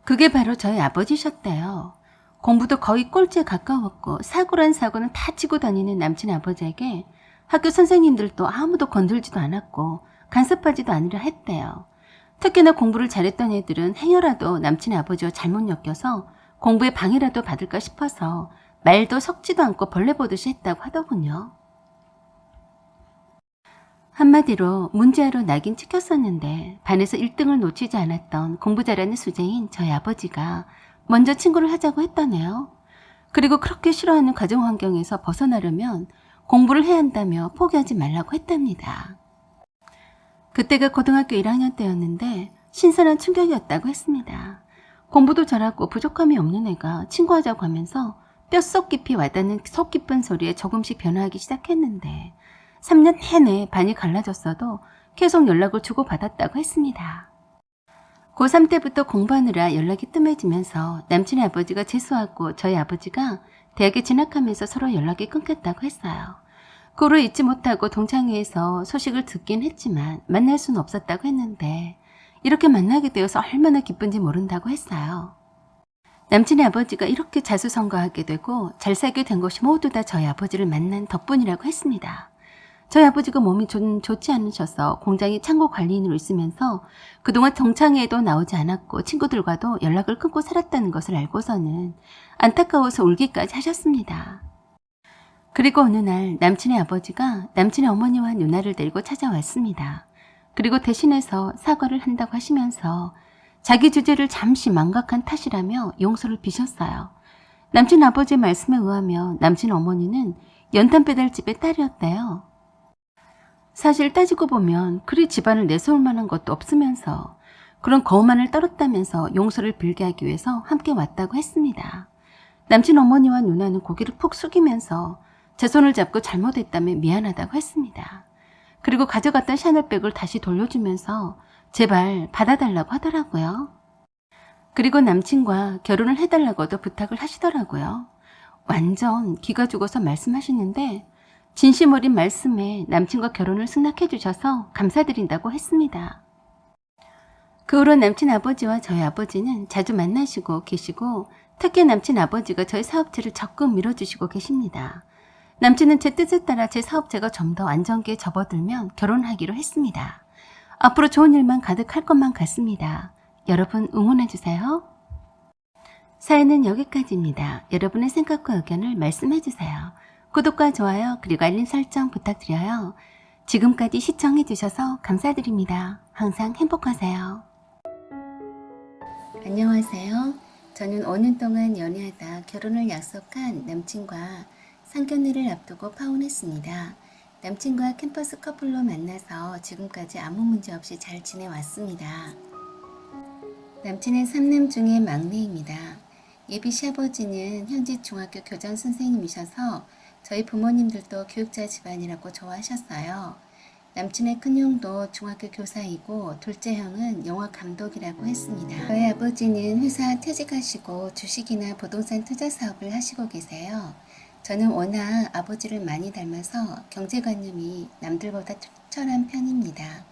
Speaker 1: 그게 바로 저희 아버지셨대요. 공부도 거의 꼴찌에 가까웠고 사고란 사고는 다 치고 다니는 남친 아버지에게 학교 선생님들도 아무도 건들지도 않았고 간섭하지도 않으려 했대요. 특히나 공부를 잘했던 애들은 행여라도 남친 아버지와 잘못 엮여서 공부에 방해라도 받을까 싶어서 말도 섞지도 않고 벌레 보듯이 했다고 하더군요. 한마디로 문제아로 낙인 찍혔었는데 반에서 1등을 놓치지 않았던 공부 잘하는 수재인 저희 아버지가 먼저 친구를 하자고 했다네요. 그리고 그렇게 싫어하는 가정 환경에서 벗어나려면 공부를 해야 한다며 포기하지 말라고 했답니다. 그때가 고등학교 1학년 때였는데 신선한 충격이었다고 했습니다. 공부도 잘하고 부족함이 없는 애가 친구하자고 하면서 뼛속 깊이 와닿는 속 깊은 소리에 조금씩 변화하기 시작했는데 3년 내내 반이 갈라졌어도 계속 연락을 주고받았다고 했습니다. 고3 때부터 공부하느라 연락이 뜸해지면서 남친의 아버지가 재수하고 저희 아버지가 대학에 진학하면서 서로 연락이 끊겼다고 했어요. 그 후로 잊지 못하고 동창회에서 소식을 듣긴 했지만 만날 수는 없었다고 했는데 이렇게 만나게 되어서 얼마나 기쁜지 모른다고 했어요. 남친의 아버지가 이렇게 자수성가하게 되고 잘 살게 된 것이 모두 다 저희 아버지를 만난 덕분이라고 했습니다. 저희 아버지가 몸이 좋지 않으셔서 공장에 창고 관리인으로 있으면서 그동안 동창회에도 나오지 않았고 친구들과도 연락을 끊고 살았다는 것을 알고서는 안타까워서 울기까지 하셨습니다. 그리고 어느 날 남친의 아버지가 남친의 어머니와 누나를 데리고 찾아왔습니다. 그리고 대신해서 사과를 한다고 하시면서 자기 주제를 잠시 망각한 탓이라며 용서를 비셨어요. 남친 아버지의 말씀에 의하면 남친 어머니는 연탄 배달집의 딸이었대요. 사실 따지고 보면 그리 집안을 내세울 만한 것도 없으면서 그런 거만을 떨었다면서 용서를 빌게 하기 위해서 함께 왔다고 했습니다. 남친 어머니와 누나는 고개를 푹 숙이면서 제 손을 잡고 잘못했다며 미안하다고 했습니다. 그리고 가져갔던 샤넬백을 다시 돌려주면서 제발 받아달라고 하더라고요. 그리고 남친과 결혼을 해달라고도 부탁을 하시더라고요. 완전 기가 죽어서 말씀하시는데 진심 어린 말씀에 남친과 결혼을 승낙해 주셔서 감사드린다고 했습니다. 그 후로 남친 아버지와 저희 아버지는 자주 만나시고 계시고 특히 남친 아버지가 저희 사업체를 적극 밀어주시고 계십니다. 남친은 제 뜻에 따라 제 사업체가 좀 더 안정기에 접어들면 결혼하기로 했습니다. 앞으로 좋은 일만 가득할 것만 같습니다. 여러분 응원해주세요. 사연은 여기까지입니다. 여러분의 생각과 의견을 말씀해주세요. 구독과 좋아요 그리고 알림 설정 부탁드려요. 지금까지 시청해주셔서 감사드립니다. 항상 행복하세요. 안녕하세요. 저는 5년 동안 연애하다 결혼을 약속한 남친과 상견례를 앞두고 파혼했습니다. 남친과 캠퍼스 커플로 만나서 지금까지 아무 문제 없이 잘 지내왔습니다. 남친은 3남 중에 막내입니다. 예비 시아버지는 현직 중학교 교장 선생님이셔서 저희 부모님들도 교육자 집안이라고 좋아하셨어요. 남친의 큰형도 중학교 교사이고 둘째 형은 영화 감독이라고 했습니다. 저희 아버지는 회사 퇴직하시고 주식이나 부동산 투자 사업을 하시고 계세요. 저는 워낙 아버지를 많이 닮아서 경제관념이 남들보다 투철한 편입니다.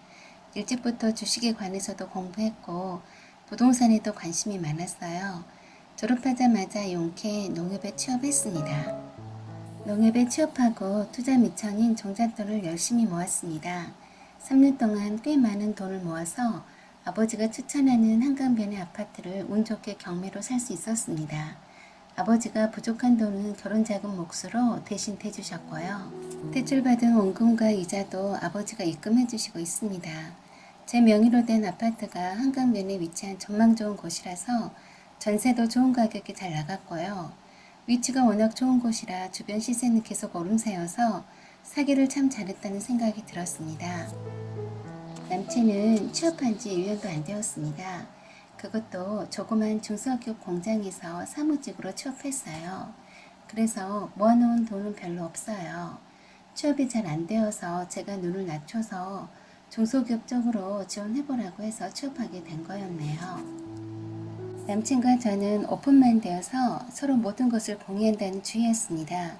Speaker 1: 일찍부터 주식에 관해서도 공부했고 부동산에도 관심이 많았어요. 졸업하자마자 용케 농협에 취업했습니다. 농협에 취업하고 투자 미천인 종잣돈을 열심히 모았습니다. 3년 동안 꽤 많은 돈을 모아서 아버지가 추천하는 한강변의 아파트를 운 좋게 경매로 살 수 있었습니다. 아버지가 부족한 돈은 결혼자금 몫으로 대신 대주셨고요. 대출받은 원금과 이자도 아버지가 입금해 주시고 있습니다. 제 명의로 된 아파트가 한강변에 위치한 전망 좋은 곳이라서 전세도 좋은 가격에 잘 나갔고요. 위치가 워낙 좋은 곳이라 주변 시세는 계속 오름세여서 사기를 참 잘했다는 생각이 들었습니다. 남친은 취업한 지 1년도 안 되었습니다. 그것도 조그만 중소기업 공장에서 사무직으로 취업했어요. 그래서 모아놓은 돈은 별로 없어요. 취업이 잘 안 되어서 제가 눈을 낮춰서 중소기업 쪽으로 지원해보라고 해서 취업하게 된 거였네요. 남친과 저는 오픈만 되어서 서로 모든 것을 공유한다는 주의였습니다.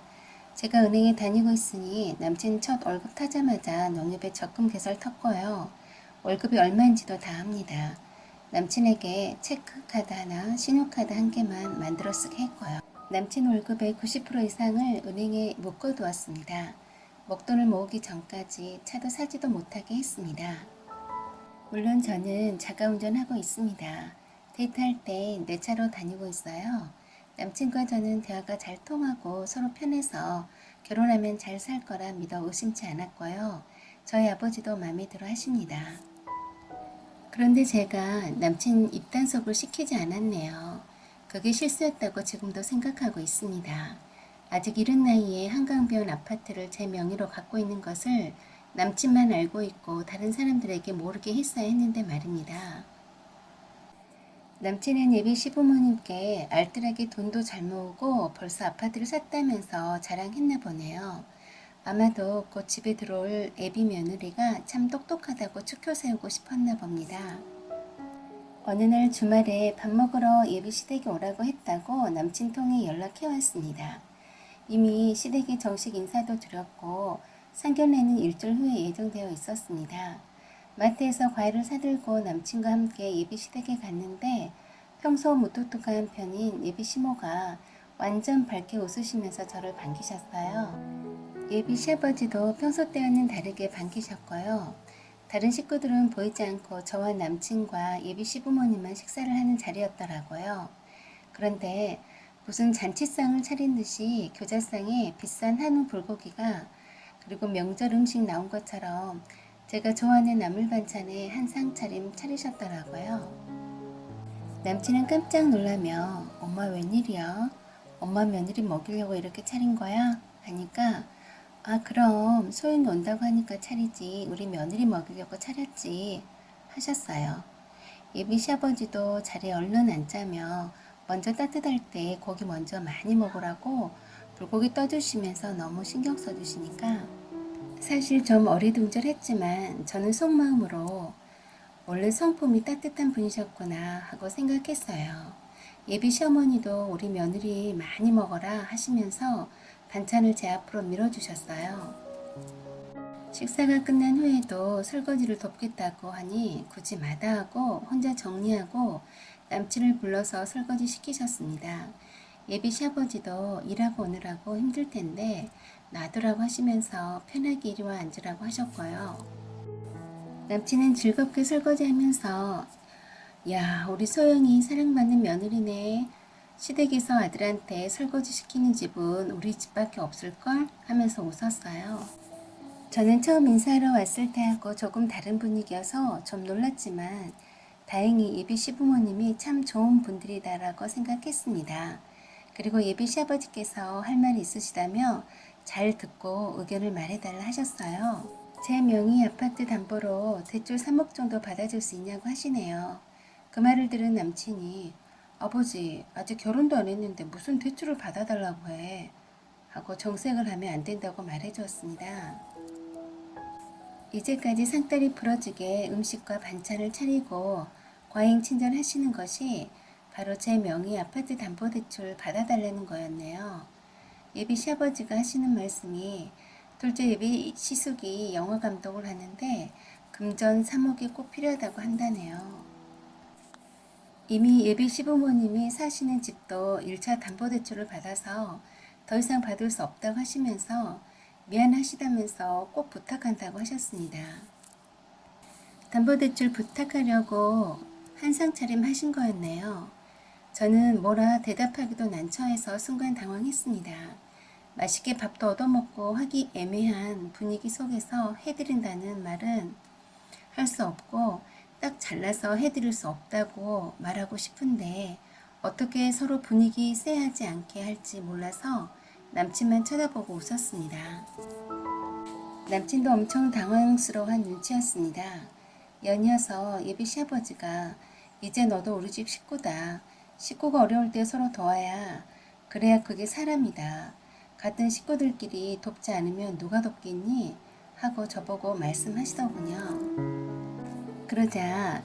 Speaker 1: 제가 은행에 다니고 있으니 남친 첫 월급 타자마자 농협에 적금 개설 텄고요. 월급이 얼마인지도 다 합니다. 남친에게 체크카드 하나, 신용카드 한 개만 만들어 쓰게 했고요. 남친 월급의 90% 이상을 은행에 묶어두었습니다. 목돈을 모으기 전까지 차도 사지도 못하게 했습니다. 물론 저는 자가운전하고 있습니다. 데이트할 때 내 차로 다니고 있어요. 남친과 저는 대화가 잘 통하고 서로 편해서 결혼하면 잘 살 거라 믿어 의심치 않았고요. 저희 아버지도 마음에 들어 하십니다. 그런데 제가 남친 입단속을 시키지 않았네요. 그게 실수였다고 지금도 생각하고 있습니다. 아직 이른 나이에 한강변 아파트를 제 명의로 갖고 있는 것을 남친만 알고 있고 다른 사람들에게 모르게 했어야 했는데 말입니다. 남친은 예비 시부모님께 알뜰하게 돈도 잘 모으고 벌써 아파트를 샀다면서 자랑했나 보네요. 아마도 곧 집에 들어올 애비 며느리가 참 똑똑하다고 추켜 세우고 싶었나 봅니다. 어느 날 주말에 밥 먹으러 예비 시댁에 오라고 했다고 남친 통해 연락해 왔습니다. 이미 시댁에 정식 인사도 드렸고 상견례는 일주일 후에 예정되어 있었습니다. 마트에서 과일을 사들고 남친과 함께 예비 시댁에 갔는데 평소 무뚝뚝한 편인 예비 시모가 완전 밝게 웃으시면서 저를 반기셨어요. 예비 시아버지도 평소 때와는 다르게 반기셨고요. 다른 식구들은 보이지 않고 저와 남친과 예비 시부모님만 식사를 하는 자리였더라고요. 그런데 무슨 잔치상을 차린 듯이 교자상에 비싼 한우 불고기가 그리고 명절 음식 나온 것처럼 제가 좋아하는 나물 반찬에 한 상 차림 차리셨더라고요. 남친은 깜짝 놀라며 엄마 웬일이야? 엄마 며느리 먹이려고 이렇게 차린 거야? 하니까 아 그럼 소영이 온다고 하니까 차리지 우리 며느리 먹이려고 차렸지 하셨어요. 예비 시아버지도 자리에 얼른 앉자며 먼저 따뜻할 때 고기 먼저 많이 먹으라고 불고기 떠주시면서 너무 신경 써주시니까 사실 좀 어리둥절했지만 저는 속마음으로 원래 성품이 따뜻한 분이셨구나 하고 생각했어요. 예비 시어머니도 우리 며느리 많이 먹어라 하시면서 반찬을 제 앞으로 밀어주셨어요. 식사가 끝난 후에도 설거지를 돕겠다고 하니 굳이 마다하고 혼자 정리하고 남친을 불러서 설거지 시키셨습니다. 예비 시아버지도 일하고 오느라고 힘들 텐데 놔두라고 하시면서 편하게 이리 와 앉으라고 하셨고요. 남친은 즐겁게 설거지하면서 야 우리 소영이 사랑받는 며느리네. 시댁에서 아들한테 설거지 시키는 집은 우리 집밖에 없을걸? 하면서 웃었어요. 저는 처음 인사하러 왔을 때하고 조금 다른 분위기여서 좀 놀랐지만 다행히 예비 시부모님이 참 좋은 분들이다라고 생각했습니다. 그리고 예비 시아버지께서 할 말이 있으시다며 잘 듣고 의견을 말해달라 하셨어요. 제 명의 아파트 담보로 대출 3억 정도 받아줄 수 있냐고 하시네요. 그 말을 들은 남친이 아버지 아직 결혼도 안 했는데 무슨 대출을 받아달라고 해 하고 정색을 하면 안 된다고 말해주었습니다. 이제까지 상다리 부러지게 음식과 반찬을 차리고 과잉 친절하시는 것이 바로 제 명의 아파트 담보대출 받아달라는 거였네요. 예비 시아버지가 하시는 말씀이 둘째 예비 시숙이 영화 감독을 하는데 금전 3억이 꼭 필요하다고 한다네요. 이미 예비 시부모님이 사시는 집도 1차 담보대출을 받아서 더 이상 받을 수 없다고 하시면서 미안하시다면서 꼭 부탁한다고 하셨습니다. 담보대출 부탁하려고 한상 차림하신 거였네요. 저는 뭐라 대답하기도 난처해서 순간 당황했습니다. 맛있게 밥도 얻어먹고 하기 애매한 분위기 속에서 해드린다는 말은 할 수 없고 딱 잘라서 해드릴 수 없다고 말하고 싶은데 어떻게 서로 분위기 쎄하지 않게 할지 몰라서 남친만 쳐다보고 웃었습니다. 남친도 엄청 당황스러워한 눈치였습니다. 연이어서 예비 시아버지가 이제 너도 우리 집 식구다. 식구가 어려울 때 서로 도와야 그래야 그게 사람이다. 같은 식구들끼리 돕지 않으면 누가 돕겠니? 하고 저보고 말씀하시더군요. 그러자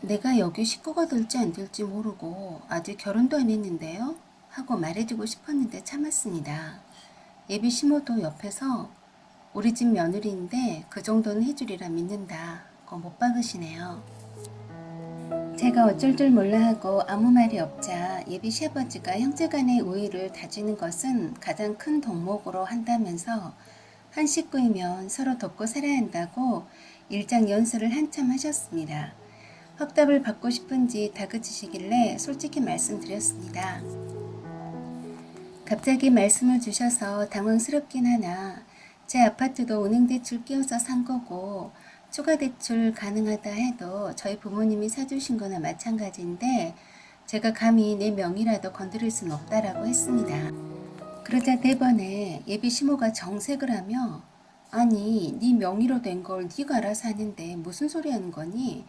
Speaker 1: 내가 여기 식구가 될지 안 될지 모르고 아직 결혼도 안 했는데요? 하고 말해주고 싶었는데 참았습니다. 예비 시모도 옆에서 우리 집 며느리인데 그 정도는 해주리라 믿는다. 고 못 박으시네요. 제가 어쩔 줄 몰라 하고 아무 말이 없자 예비 시아버지가 형제간의 우애를 다지는 것은 가장 큰 덕목으로 한다면서 한 식구이면 서로 돕고 살아야 한다고 일장 연설을 한참 하셨습니다. 확답을 받고 싶은지 다그치시길래 솔직히 말씀드렸습니다. 갑자기 말씀을 주셔서 당황스럽긴 하나 제 아파트도 은행대출 끼워서 산 거고 추가 대출 가능하다 해도 저희 부모님이 사주신 거나 마찬가지인데 제가 감히 내 명의라도 건드릴 순 없다라고 했습니다. 그러자 대번에 예비 시모가 정색을 하며 아니 네 명의로 된 걸 네가 알아서 하는데 무슨 소리 하는 거니?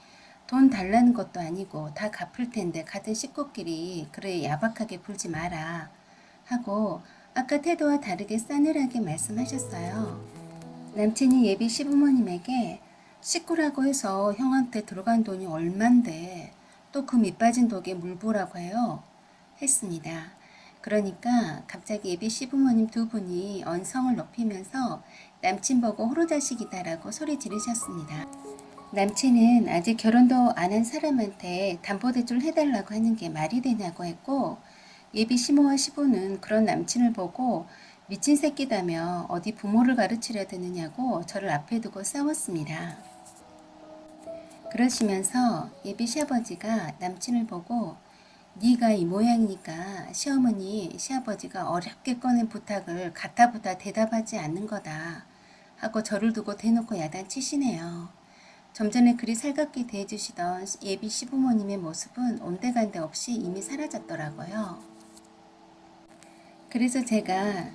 Speaker 1: 돈 달라는 것도 아니고 다 갚을 텐데 같은 식구끼리 그래 야박하게 굴지 마라 하고 아까 태도와 다르게 싸늘하게 말씀하셨어요. 남친이 예비 시부모님에게 식구라고 해서 형한테 들어간 돈이 얼만데 또 그 밑빠진 독에 물 부으라고 해요. 했습니다. 그러니까 갑자기 예비 시부모님 두 분이 언성을 높이면서 남친 보고 호로자식이다라고 소리 지르셨습니다. 남친은 아직 결혼도 안 한 사람한테 담보대출 해달라고 하는 게 말이 되냐고 했고 예비 시모와 시부는 그런 남친을 보고 미친 새끼다며 어디 부모를 가르치려 드느냐고 저를 앞에 두고 싸웠습니다. 그러시면서 예비 시아버지가 남친을 보고 네가 이 모양이니까 시어머니 시아버지가 어렵게 꺼낸 부탁을 가타부타 대답하지 않는 거다 하고 저를 두고 대놓고 야단치시네요. 좀 전에 그리 살갑게 대해주시던 예비 시부모님의 모습은 온데간데 없이 이미 사라졌더라고요. 그래서 제가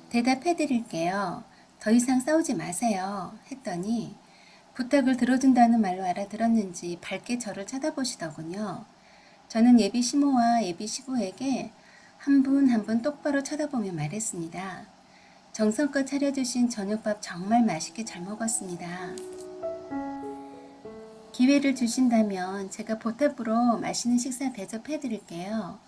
Speaker 1: 대답해 드릴게요. 더 이상 싸우지 마세요. 했더니 부탁을 들어준다는 말로 알아들었는지 밝게 저를 쳐다보시더군요. 저는 예비 시모와 예비 시부에게 한 분 한 분 똑바로 쳐다보며 말했습니다. 정성껏 차려주신 저녁밥 정말 맛있게 잘 먹었습니다. 기회를 주신다면 제가 보답으로 맛있는 식사 대접해 드릴게요.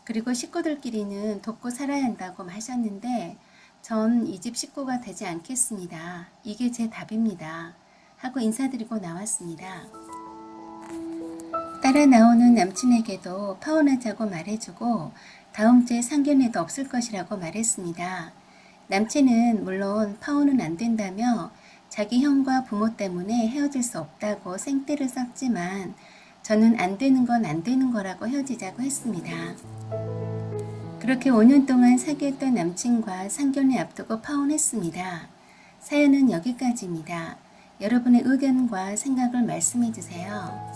Speaker 1: 그리고 식구들끼리는 돕고 살아야 한다고 하셨는데 전 이 집 식구가 되지 않겠습니다. 이게 제 답입니다. 하고 인사드리고 나왔습니다. 따라 나오는 남친에게도 파혼하자고 말해주고 다음 주에 상견례도 없을 것이라고 말했습니다. 남친은 물론 파혼은 안 된다며 자기 형과 부모 때문에 헤어질 수 없다고 생떼를 썼지만 저는 안 되는 건 안 되는 거라고 헤어지자고 했습니다. 그렇게 5년 동안 사귀었던 남친과 상견례 앞두고 파혼했습니다. 사연은 여기까지입니다. 여러분의 의견과 생각을 말씀해주세요.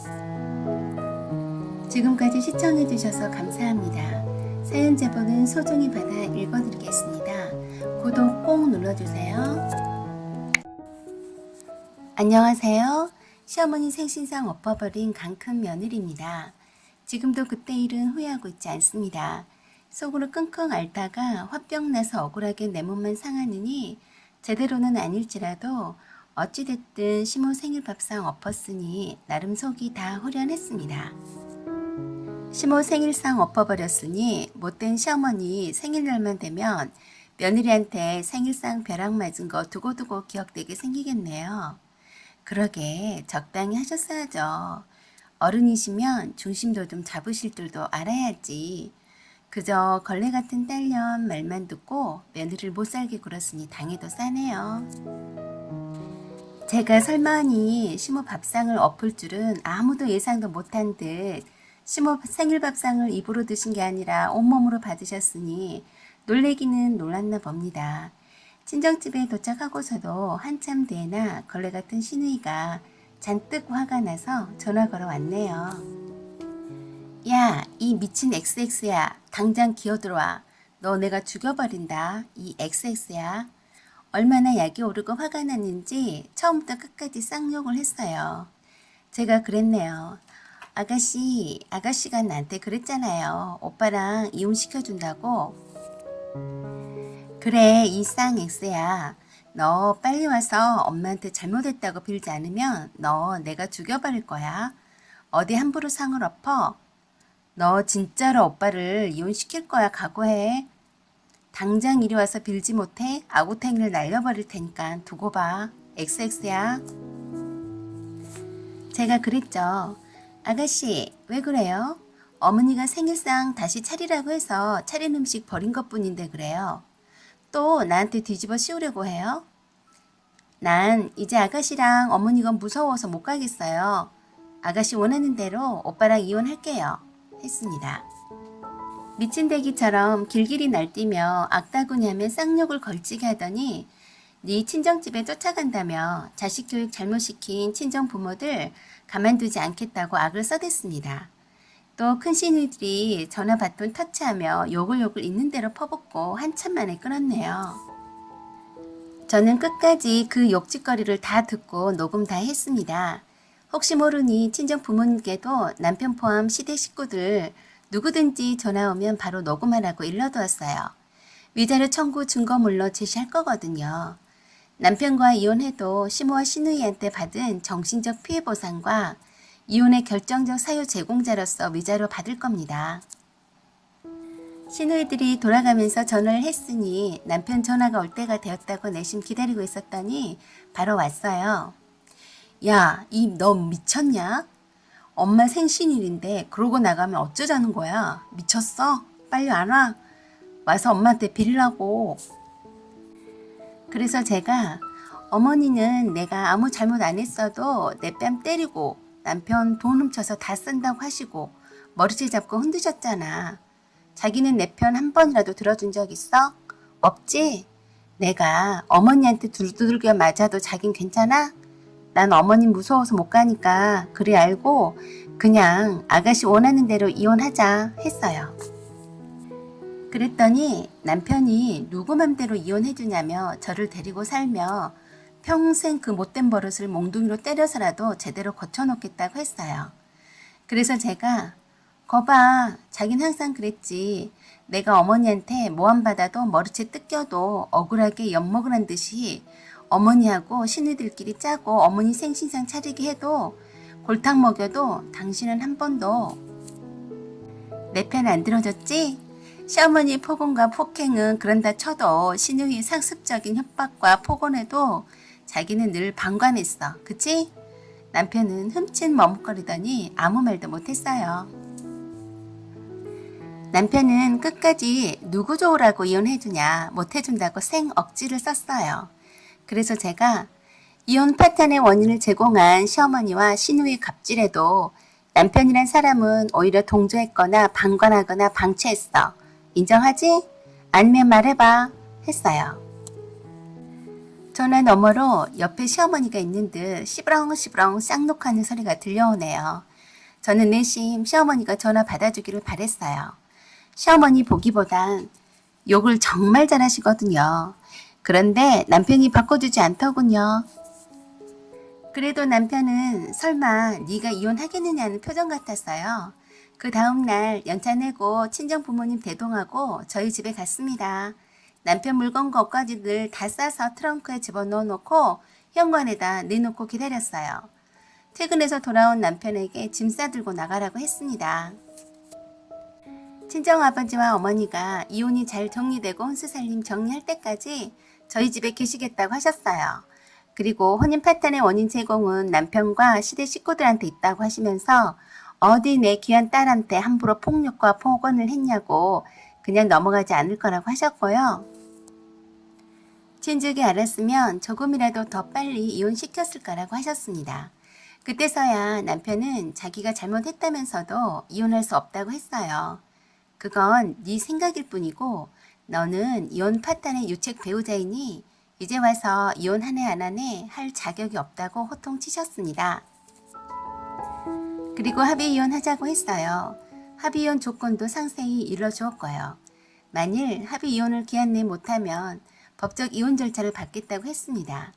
Speaker 1: 지금까지 시청해주셔서 감사합니다. 사연 제보는 소중히 받아 읽어드리겠습니다. 구독 꼭 눌러주세요. 안녕하세요. 시어머니 생신상 엎어버린 강큰 며느리입니다. 지금도 그때 일은 후회하고 있지 않습니다. 속으로 끙끙 앓다가 화병 나서 억울하게 내 몸만 상하느니 제대로는 아닐지라도 어찌됐든 시모 생일밥상 엎었으니 나름 속이 다 후련했습니다. 시모 생일상 엎어버렸으니 못된 시어머니 생일날만 되면 며느리한테 생일상 벼락 맞은 거 두고두고 기억되게 생기겠네요. 그러게 적당히 하셨어야죠. 어른이시면 중심도 좀 잡으실 줄도 알아야지. 그저 걸레 같은 딸년 말만 듣고 며느리를 못살게 굴었으니 당해도 싸네요. 제가 설마니 시모 밥상을 엎을 줄은 아무도 예상도 못한 듯 시모 생일 밥상을 입으로 드신 게 아니라 온몸으로 받으셨으니 놀래기는 놀랐나 봅니다. 친정집에 도착하고서도 한참 뒤에나 걸레 같은 시누이가 잔뜩 화가 나서 전화 걸어 왔네요. 야, 이 미친 XX야. 당장 기어들어와. 너 내가 죽여버린다. 이 XX야. 얼마나 약이 오르고 화가 났는지 처음부터 끝까지 쌍욕을 했어요. 제가 그랬네요. 아가씨가 나한테 그랬잖아요. 오빠랑 이혼시켜준다고. 그래, 이 쌍X야. 너 빨리 와서 엄마한테 잘못했다고 빌지 않으면 너 내가 죽여버릴 거야. 어디 함부로 상을 엎어? 너 진짜로 오빠를 이혼시킬 거야. 각오해. 당장 이리 와서 빌지 못해? 아구탱이를 날려버릴 테니까 두고 봐. XX야. 제가 그랬죠. 아가씨, 왜 그래요? 어머니가 생일상 다시 차리라고 해서 차린 음식 버린 것뿐인데 그래요. 또 나한테 뒤집어 씌우려고 해요? 난 이제 아가씨랑 어머니가 무서워서 못 가겠어요. 아가씨 원하는 대로 오빠랑 이혼할게요. 했습니다. 미친 대기처럼 길길이 날뛰며 악다구니하며 쌍욕을 걸치게 하더니 네 친정집에 쫓아간다며 자식 교육 잘못시킨 친정 부모들 가만두지 않겠다고 악을 써댔습니다. 또 큰 시누이들이 전화 받돈 터치하며 욕을 있는 대로 퍼붓고 한참 만에 끊었네요. 저는 끝까지 그 욕짓거리를 다 듣고 녹음 다 했습니다. 혹시 모르니 친정 부모님께도 남편 포함 시댁 식구들 누구든지 전화 오면 바로 녹음하라고 일러두었어요. 위자료 청구 증거물로 제시할 거거든요. 남편과 이혼해도 시모와 시누이한테 받은 정신적 피해 보상과 이혼의 결정적 사유 제공자로서 위자료 받을 겁니다. 시누이들이 돌아가면서 전화를 했으니 남편 전화가 올 때가 되었다고 내심 기다리고 있었더니 바로 왔어요. 야, 너 미쳤냐? 엄마 생신일인데 그러고 나가면 어쩌자는 거야? 미쳤어? 빨리 안 와? 와서 엄마한테 빌라고. 그래서 제가 어머니는 내가 아무 잘못 안 했어도 내 뺨 때리고 남편 돈 훔쳐서 다 쓴다고 하시고 머리채 잡고 흔드셨잖아. 자기는 내 편 한 번이라도 들어준 적 있어? 없지? 내가 어머니한테 두들겨 맞아도 자긴 괜찮아? 난 어머니 무서워서 못 가니까 그리 알고 그냥 아가씨 원하는 대로 이혼하자 했어요. 그랬더니 남편이 누구 맘대로 이혼해주냐며 저를 데리고 살며 평생 그 못된 버릇을 몽둥이로 때려서라도 제대로 고쳐놓겠다고 했어요. 그래서 제가 거봐, 자긴 항상 그랬지. 내가 어머니한테 모함 받아도 머리채 뜯겨도 억울하게 엿먹으란 듯이 어머니하고 시누이들끼리 짜고 어머니 생신상 차리게 해도 골탕 먹여도 당신은 한 번도 내 편 안 들어줬지? 시어머니 폭언과 폭행은 그런다 쳐도 시누이 상습적인 협박과 폭언에도 자기는 늘 방관했어. 그치? 남편은 흠칫 머뭇거리더니 아무 말도 못했어요. 남편은 끝까지 누구 좋으라고 이혼해주냐 못해준다고 생 억지를 썼어요. 그래서 제가 이혼 파탄의 원인을 제공한 시어머니와 시누이 갑질에도 남편이란 사람은 오히려 동조했거나 방관하거나 방치했어. 인정하지? 아니면 말해봐. 했어요. 전화 너머로 옆에 시어머니가 있는 듯 시부렁시부렁 쌍욕하는 소리가 들려오네요. 저는 내심 시어머니가 전화 받아주기를 바랬어요. 시어머니 보기보단 욕을 정말 잘하시거든요. 그런데 남편이 바꿔주지 않더군요. 그래도 남편은 설마 네가 이혼하겠느냐는 표정 같았어요. 그 다음날 연차 내고 친정 부모님 대동하고 저희 집에 갔습니다. 남편 물건과 옷가지들 다 싸서 트렁크에 집어넣어 놓고 현관에다 내놓고 기다렸어요. 퇴근해서 돌아온 남편에게 짐 싸들고 나가라고 했습니다. 친정아버지와 어머니가 이혼이 잘 정리되고 혼수살림 정리할 때까지 저희 집에 계시겠다고 하셨어요. 그리고 혼인 파탄의 원인 제공은 남편과 시댁 식구들한테 있다고 하시면서 어디 내 귀한 딸한테 함부로 폭력과 폭언을 했냐고 그냥 넘어가지 않을 거라고 하셨고요. 친족이 알았으면 조금이라도 더 빨리 이혼시켰을 거라고 하셨습니다. 그때서야 남편은 자기가 잘못했다면서도 이혼할 수 없다고 했어요. 그건 네 생각일 뿐이고 너는 이혼 파탄의 유책 배우자이니 이제 와서 이혼하네 안 하네 할 자격이 없다고 호통치셨습니다. 그리고 합의 이혼하자고 했어요. 합의 이혼 조건도 상세히 일러주었고요. 만일 합의 이혼을 기한 내 못하면 법적 이혼 절차를 받겠다고 했습니다.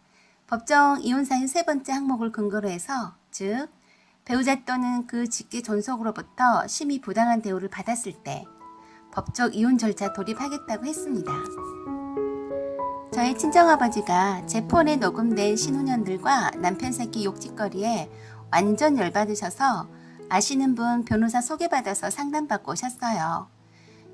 Speaker 1: 법정 이혼 사유 세 번째 항목을 근거로 해서 즉 배우자 또는 그 직계 존속으로부터 심히 부당한 대우를 받았을 때 법적 이혼 절차 돌입하겠다고 했습니다. 저희 친정아버지가 제 폰에 녹음된 신혼년들과 남편 새끼 욕짓거리에 완전 열받으셔서 아시는 분 변호사 소개받아서 상담받고 오셨어요.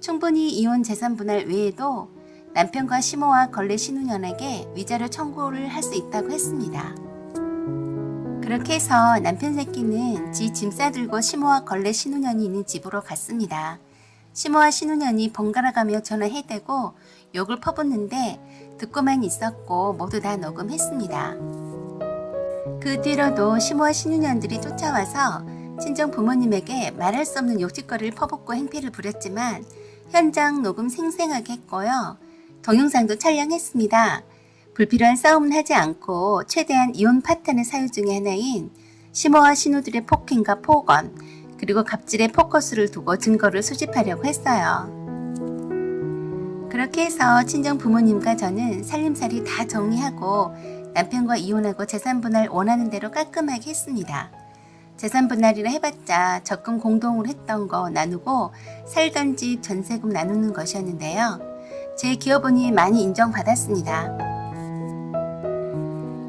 Speaker 1: 충분히 이혼 재산 분할 외에도 남편과 시모와 걸레 신혼년에게 위자료 청구를 할 수 있다고 했습니다. 그렇게 해서 남편 새끼는 지 짐 싸들고 시모와 걸레 신우년이 있는 집으로 갔습니다. 시모와 신우년이 번갈아가며 전화해대고 욕을 퍼붓는데 듣고만 있었고 모두 다 녹음했습니다. 그 뒤로도 시모와 신우년들이 쫓아와서 친정 부모님에게 말할 수 없는 욕짓거리를 퍼붓고 행패를 부렸지만 현장 녹음 생생하게 했고요. 동영상도 촬영했습니다. 불필요한 싸움은 하지 않고 최대한 이혼 파탄의 사유 중의 하나인 시모와 신우들의 폭행과 폭언 그리고 갑질의 포커스를 두고 증거를 수집하려고 했어요. 그렇게 해서 친정 부모님과 저는 살림살이 다 정리하고 남편과 이혼하고 재산분할 원하는 대로 깔끔하게 했습니다. 재산분할이라 해봤자 적금 공동으로 했던 거 나누고 살던 집 전세금 나누는 것이었는데요. 제 기여분이 많이 인정받았습니다.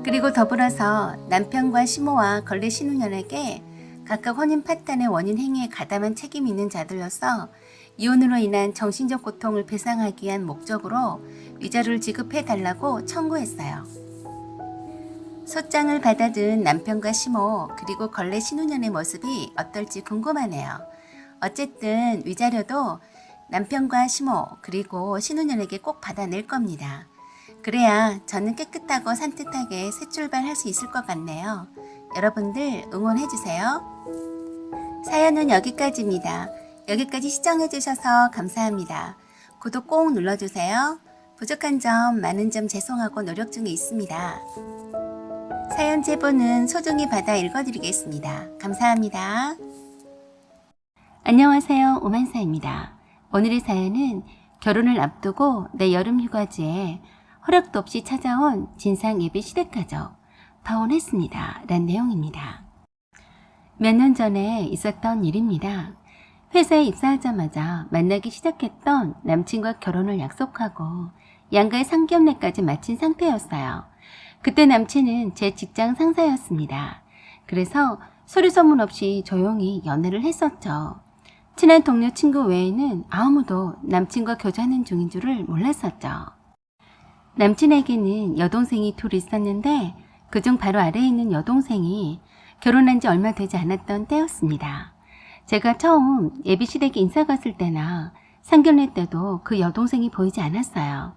Speaker 1: 그리고 더불어서 남편과 시모와 걸레 신우년에게 각각 혼인 파탄의 원인 행위에 가담한 책임이 있는 자들로서 이혼으로 인한 정신적 고통을 배상하기 위한 목적으로 위자료를 지급해달라고 청구했어요. 소장을 받아든 남편과 시모 그리고 걸레 신우년의 모습이 어떨지 궁금하네요. 어쨌든 위자료도 남편과 시모 그리고 신우년에게 꼭 받아낼 겁니다. 그래야 저는 깨끗하고 산뜻하게 새 출발할 수 있을 것 같네요. 여러분들 응원해주세요. 사연은 여기까지입니다. 여기까지 시청해주셔서 감사합니다. 구독 꼭 눌러주세요. 부족한 점, 많은 점 죄송하고 노력 중에 있습니다. 사연 제보는 소중히 받아 읽어드리겠습니다. 감사합니다. 안녕하세요. 오만사입니다. 오늘의 사연은 결혼을 앞두고 내 여름 휴가지에 허락도 없이 찾아온 진상 예비 시댁가족 파혼했습니다. 란 내용입니다. 몇 년 전에 있었던 일입니다. 회사에 입사하자마자 만나기 시작했던 남친과 결혼을 약속하고 양가의 상견례까지 마친 상태였어요. 그때 남친은 제 직장 상사였습니다. 그래서 소리 소문 없이 조용히 연애를 했었죠. 친한 동료 친구 외에는 아무도 남친과 교제하는 중인 줄을 몰랐었죠. 남친에게는 여동생이 둘 있었는데 그중 바로 아래에 있는 여동생이 결혼한 지 얼마 되지 않았던 때였습니다. 제가 처음 예비시댁에 인사 갔을 때나 상견례 때도 그 여동생이 보이지 않았어요.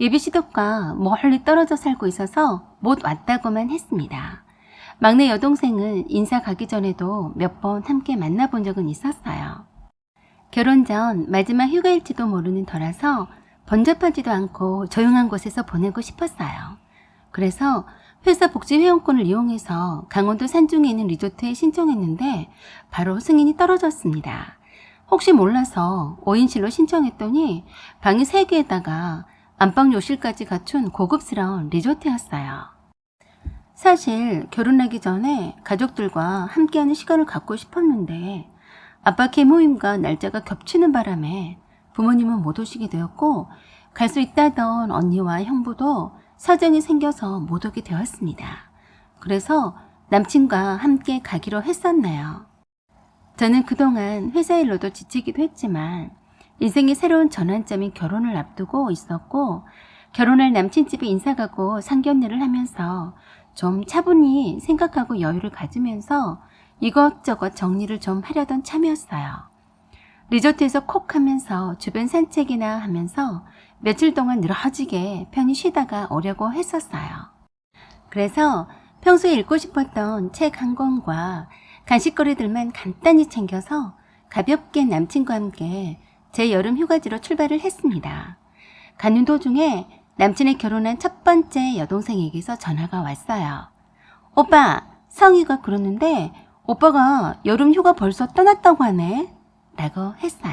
Speaker 1: 예비시댁과 멀리 떨어져 살고 있어서 못 왔다고만 했습니다. 막내 여동생은 인사 가기 전에도 몇 번 함께 만나본 적은 있었어요. 결혼 전 마지막 휴가일지도 모르는 터라서 번잡하지도 않고 조용한 곳에서 보내고 싶었어요. 그래서 회사 복지회원권을 이용해서 강원도 산중에 있는 리조트에 신청했는데 바로 승인이 떨어졌습니다. 혹시 몰라서 5인실로 신청했더니 방이 3개에다가 안방 욕실까지 갖춘 고급스러운 리조트였어요. 사실 결혼하기 전에 가족들과 함께하는 시간을 갖고 싶었는데 아빠 개모임과 날짜가 겹치는 바람에 부모님은 못 오시게 되었고 갈 수 있다던 언니와 형부도 사정이 생겨서 못 오게 되었습니다. 그래서 남친과 함께 가기로 했었네요. 저는 그동안 회사 일로도 지치기도 했지만 인생의 새로운 전환점인 결혼을 앞두고 있었고 결혼할 남친 집에 인사 가고 상견례를 하면서 좀 차분히 생각하고 여유를 가지면서 이것저것 정리를 좀 하려던 참이었어요. 리조트에서 콕 하면서 주변 산책이나 하면서 며칠 동안 늘어지게 편히 쉬다가 오려고 했었어요. 그래서 평소에 읽고 싶었던 책 한 권과 간식거리들만 간단히 챙겨서 가볍게 남친과 함께 제 여름 휴가지로 출발을 했습니다. 가는 도중에 남친의 결혼한 첫 번째 여동생에게서 전화가 왔어요. 오빠, 성희가 그러는데 오빠가 여름 휴가 벌써 떠났다고 하네? 라고 했어요.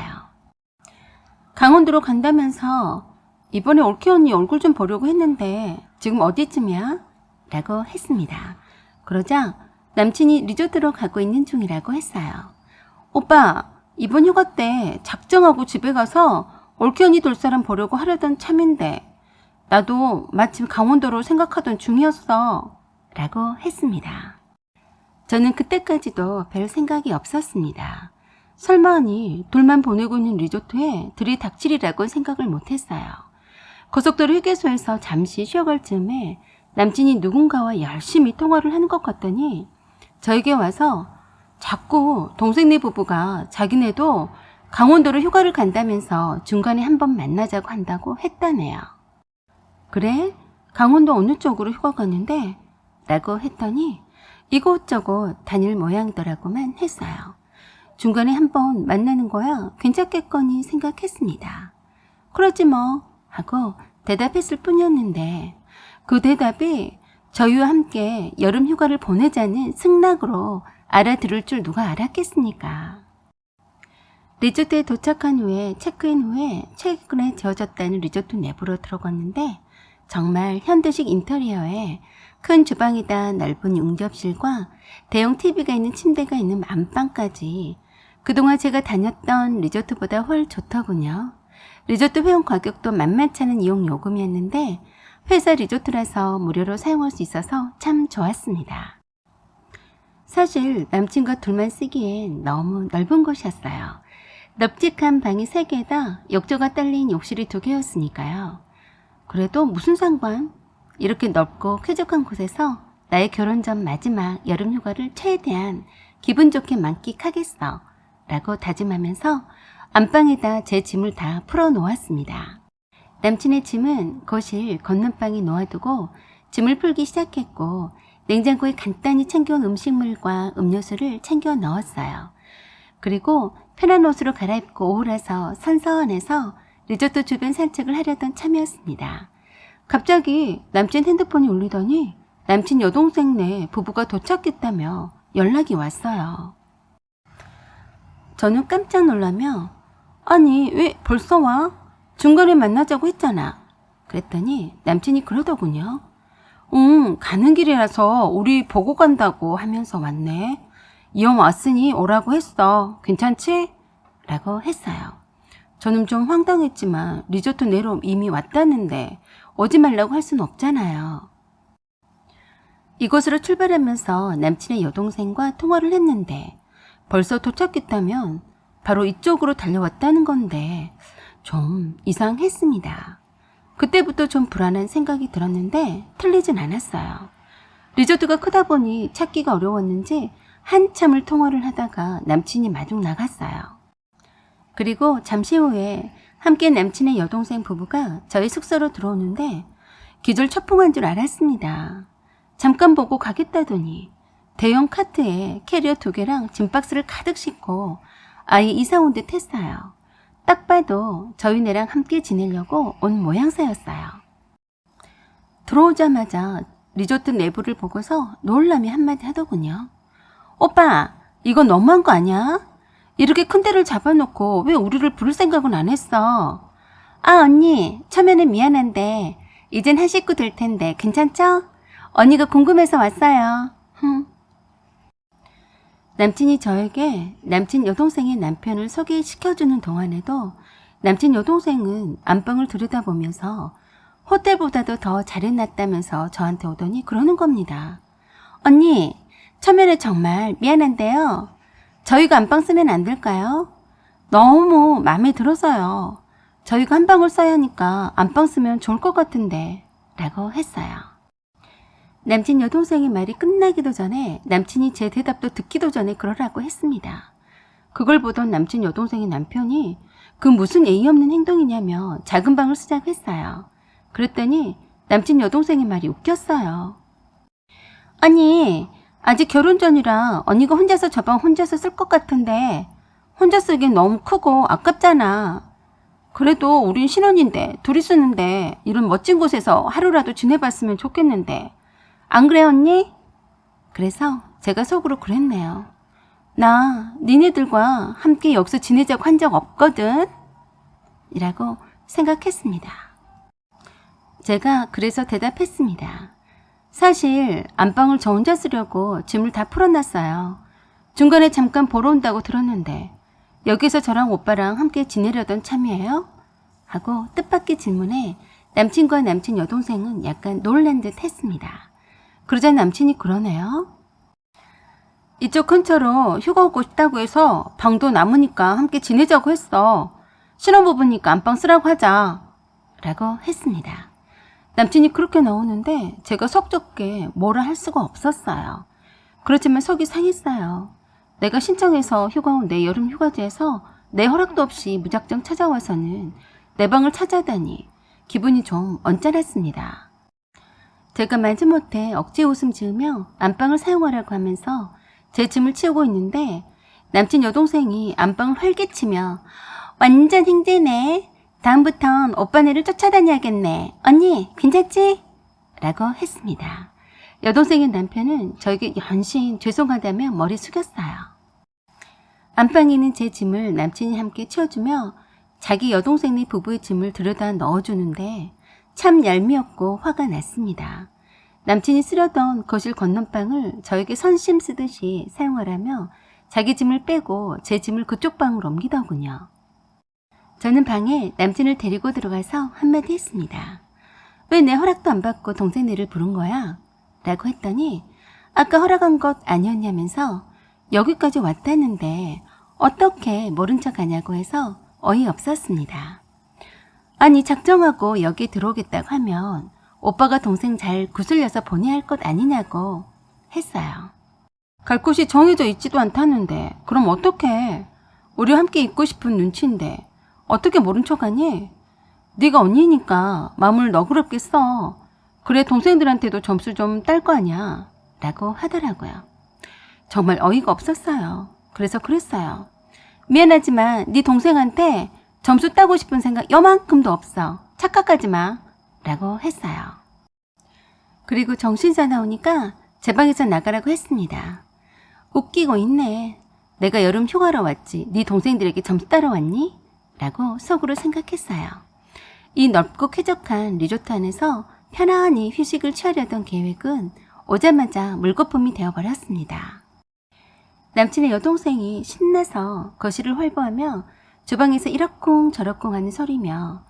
Speaker 1: 강원도로 간다면서 이번에 올케 언니 얼굴 좀 보려고 했는데 지금 어디쯤이야? 라고 했습니다. 그러자 남친이 리조트로 가고 있는 중이라고 했어요. 오빠, 이번 휴가 때 작정하고 집에 가서 올케 언니 돌 사람 보려고 하려던 참인데 나도 마침 강원도로 생각하던 중이었어. 라고 했습니다. 저는 그때까지도 별 생각이 없었습니다. 설마하니 둘만 보내고 있는 리조트에 들이닥치리라고 생각을 못했어요. 고속도로 휴게소에서 잠시 쉬어갈 즈음에 남친이 누군가와 열심히 통화를 하는 것 같더니 저에게 와서 자꾸 동생네 부부가 자기네도 강원도로 휴가를 간다면서 중간에 한번 만나자고 한다고 했다네요. 그래? 강원도 어느 쪽으로 휴가 가는데? 라고 했더니 이곳저곳 다닐 모양이더라고만 했어요. 중간에 한번 만나는 거야 괜찮겠거니 생각했습니다. 그러지 뭐 하고 대답했을 뿐이었는데 그 대답이 저희와 함께 여름 휴가를 보내자는 승낙으로 알아들을 줄 누가 알았겠습니까? 리조트에 도착한 후에 체크인 후에 최근에 지어졌다는 리조트 내부로 들어갔는데 정말 현대식 인테리어에 큰 주방이다 넓은 응접실과 대형 TV가 있는 침대가 있는 안방까지 그동안 제가 다녔던 리조트보다 훨 좋더군요. 리조트 회원 가격도 만만치 않은 이용 요금이었는데 회사 리조트라서 무료로 사용할 수 있어서 참 좋았습니다. 사실 남친과 둘만 쓰기엔 너무 넓은 곳이었어요. 넓직한 방이 3개에다 욕조가 딸린 욕실이 2개였으니까요. 그래도 무슨 상관? 이렇게 넓고 쾌적한 곳에서 나의 결혼 전 마지막 여름 휴가를 최대한 기분 좋게 만끽하겠어 라고 다짐하면서 안방에다 제 짐을 다 풀어놓았습니다. 남친의 짐은 거실 건넌방에 놓아두고 짐을 풀기 시작했고 냉장고에 간단히 챙겨온 음식물과 음료수를 챙겨 넣었어요. 그리고 편한 옷으로 갈아입고 오후라서 선선해서 리조트 주변 산책을 하려던 참이었습니다. 갑자기 남친 핸드폰이 울리더니 남친 여동생네 부부가 도착했다며 연락이 왔어요. 저는 깜짝 놀라며 아니 왜 벌써 와? 중간에 만나자고 했잖아. 그랬더니 남친이 그러더군요. 가는 길이라서 우리 보고 간다고 하면서 왔네. 이왕 왔으니 오라고 했어. 괜찮지? 라고 했어요. 저는 좀 황당했지만 리조트 내로 이미 왔다는데 오지 말라고 할 수는 없잖아요. 이곳으로 출발하면서 남친의 여동생과 통화를 했는데 벌써 도착했다면 바로 이쪽으로 달려왔다는 건데 좀 이상했습니다. 그때부터 좀 불안한 생각이 들었는데 틀리진 않았어요. 리조트가 크다 보니 찾기가 어려웠는지 한참을 통화를 하다가 남친이 마중 나갔어요. 그리고 잠시 후에 함께 남친의 여동생 부부가 저희 숙소로 들어오는데 기절초풍한 줄 알았습니다. 잠깐 보고 가겠다더니 대형 카트에 캐리어 2개랑 짐박스를 가득 싣고 아예 이사 온 듯 했어요. 딱 봐도 저희네랑 함께 지내려고 온 모양새였어요. 들어오자마자 리조트 내부를 보고서 놀라며 한마디 하더군요. 오빠, 이거 너무한 거 아니야? 이렇게 큰 데를 잡아놓고 왜 우리를 부를 생각은 안 했어? 아, 언니, 처음에는 미안한데 이젠 한 식구 될 텐데 괜찮죠? 언니가 궁금해서 왔어요. 남친이 저에게 남친 여동생의 남편을 소개시켜주는 동안에도 남친 여동생은 안방을 들여다보면서 호텔보다도 더 잘 해놨다면서 저한테 오더니 그러는 겁니다. 언니, 처음에는 정말 미안한데요. 저희가 안방 쓰면 안 될까요? 너무 마음에 들어서요. 저희가 한 방을 써야 하니까 안방 쓰면 좋을 것 같은데 라고 했어요. 남친 여동생의 말이 끝나기도 전에 남친이 제 대답도 듣기도 전에 그러라고 했습니다. 그걸 보던 남친 여동생의 남편이 그 무슨 예의 없는 행동이냐며 작은 방을 쓰자고 했어요. 그랬더니 남친 여동생의 말이 웃겼어요. 아니, 아직 결혼 전이라 언니가 혼자서 저 방 혼자서 쓸 것 같은데 혼자 쓰기엔 너무 크고 아깝잖아. 그래도 우린 신혼인데 둘이 쓰는데 이런 멋진 곳에서 하루라도 지내봤으면 좋겠는데 안 그래 언니? 그래서 제가 속으로 그랬네요. 나 니네들과 함께 여기서 지내자고 한 적 없거든? 이라고 생각했습니다. 제가 그래서 대답했습니다. 사실 안방을 저 혼자 쓰려고 짐을 다 풀어놨어요. 중간에 잠깐 보러 온다고 들었는데 여기서 저랑 오빠랑 함께 지내려던 참이에요? 하고 뜻밖의 질문에 남친과 남친 여동생은 약간 놀란 듯 했습니다. 그러자 남친이 그러네요. 이쪽 근처로 휴가 오고 싶다고 해서 방도 남으니까 함께 지내자고 했어. 신혼부부니까 안방 쓰라고 하자. 라고 했습니다. 남친이 그렇게 나오는데 제가 속 좁게 뭐라 할 수가 없었어요. 그렇지만 속이 상했어요. 내가 신청해서 휴가 온 내 여름 휴가지에서 내 허락도 없이 무작정 찾아와서는 내 방을 찾아다니 기분이 좀 언짢았습니다. 제가 마지못해 억지 웃음 지으며 안방을 사용하라고 하면서 제 짐을 치우고 있는데 남친 여동생이 안방을 활개치며 완전 행제네. 다음부턴 오빠네를 쫓아다녀야겠네. 언니 괜찮지? 라고 했습니다. 여동생의 남편은 저에게 연신 죄송하다며 머리 숙였어요. 안방에 있는 제 짐을 남친이 함께 치워주며 자기 여동생네 부부의 짐을 들여다 넣어주는데 참 얄미웠고 화가 났습니다. 남친이 쓰려던 거실 건넌방을 저에게 선심 쓰듯이 사용하라며 자기 짐을 빼고 제 짐을 그쪽 방으로 옮기더군요. 저는 방에 남친을 데리고 들어가서 한마디 했습니다. 왜 내 허락도 안 받고 동생네를 부른 거야? 라고 했더니 아까 허락한 것 아니었냐면서 여기까지 왔다는데 어떻게 모른 척 하냐고 해서 어이없었습니다. 아니 작정하고 여기에 들어오겠다고 하면 오빠가 동생 잘 구슬려서 보내야 할 것 아니냐고 했어요. 갈 곳이 정해져 있지도 않다는데 그럼 어떡해. 우리 함께 있고 싶은 눈치인데 어떻게 모른 척하니? 네가 언니니까 마음을 너그럽게 써. 그래 동생들한테도 점수 좀 딸 거 아니야. 라고 하더라고요. 정말 어이가 없었어요. 그래서 그랬어요. 미안하지만 네 동생한테 점수 따고 싶은 생각 요만큼도 없어. 착각하지 마. 라고 했어요. 그리고 정신 사나우니까 제 방에서 나가라고 했습니다. 웃기고 있네. 내가 여름 휴가로 왔지. 네 동생들에게 점수 따러 왔니? 라고 속으로 생각했어요. 이 넓고 쾌적한 리조트 안에서 편안히 휴식을 취하려던 계획은 오자마자 물거품이 되어버렸습니다. 남친의 여동생이 신나서 거실을 활보하며 주방에서 이러쿵 저러쿵 하는 소리며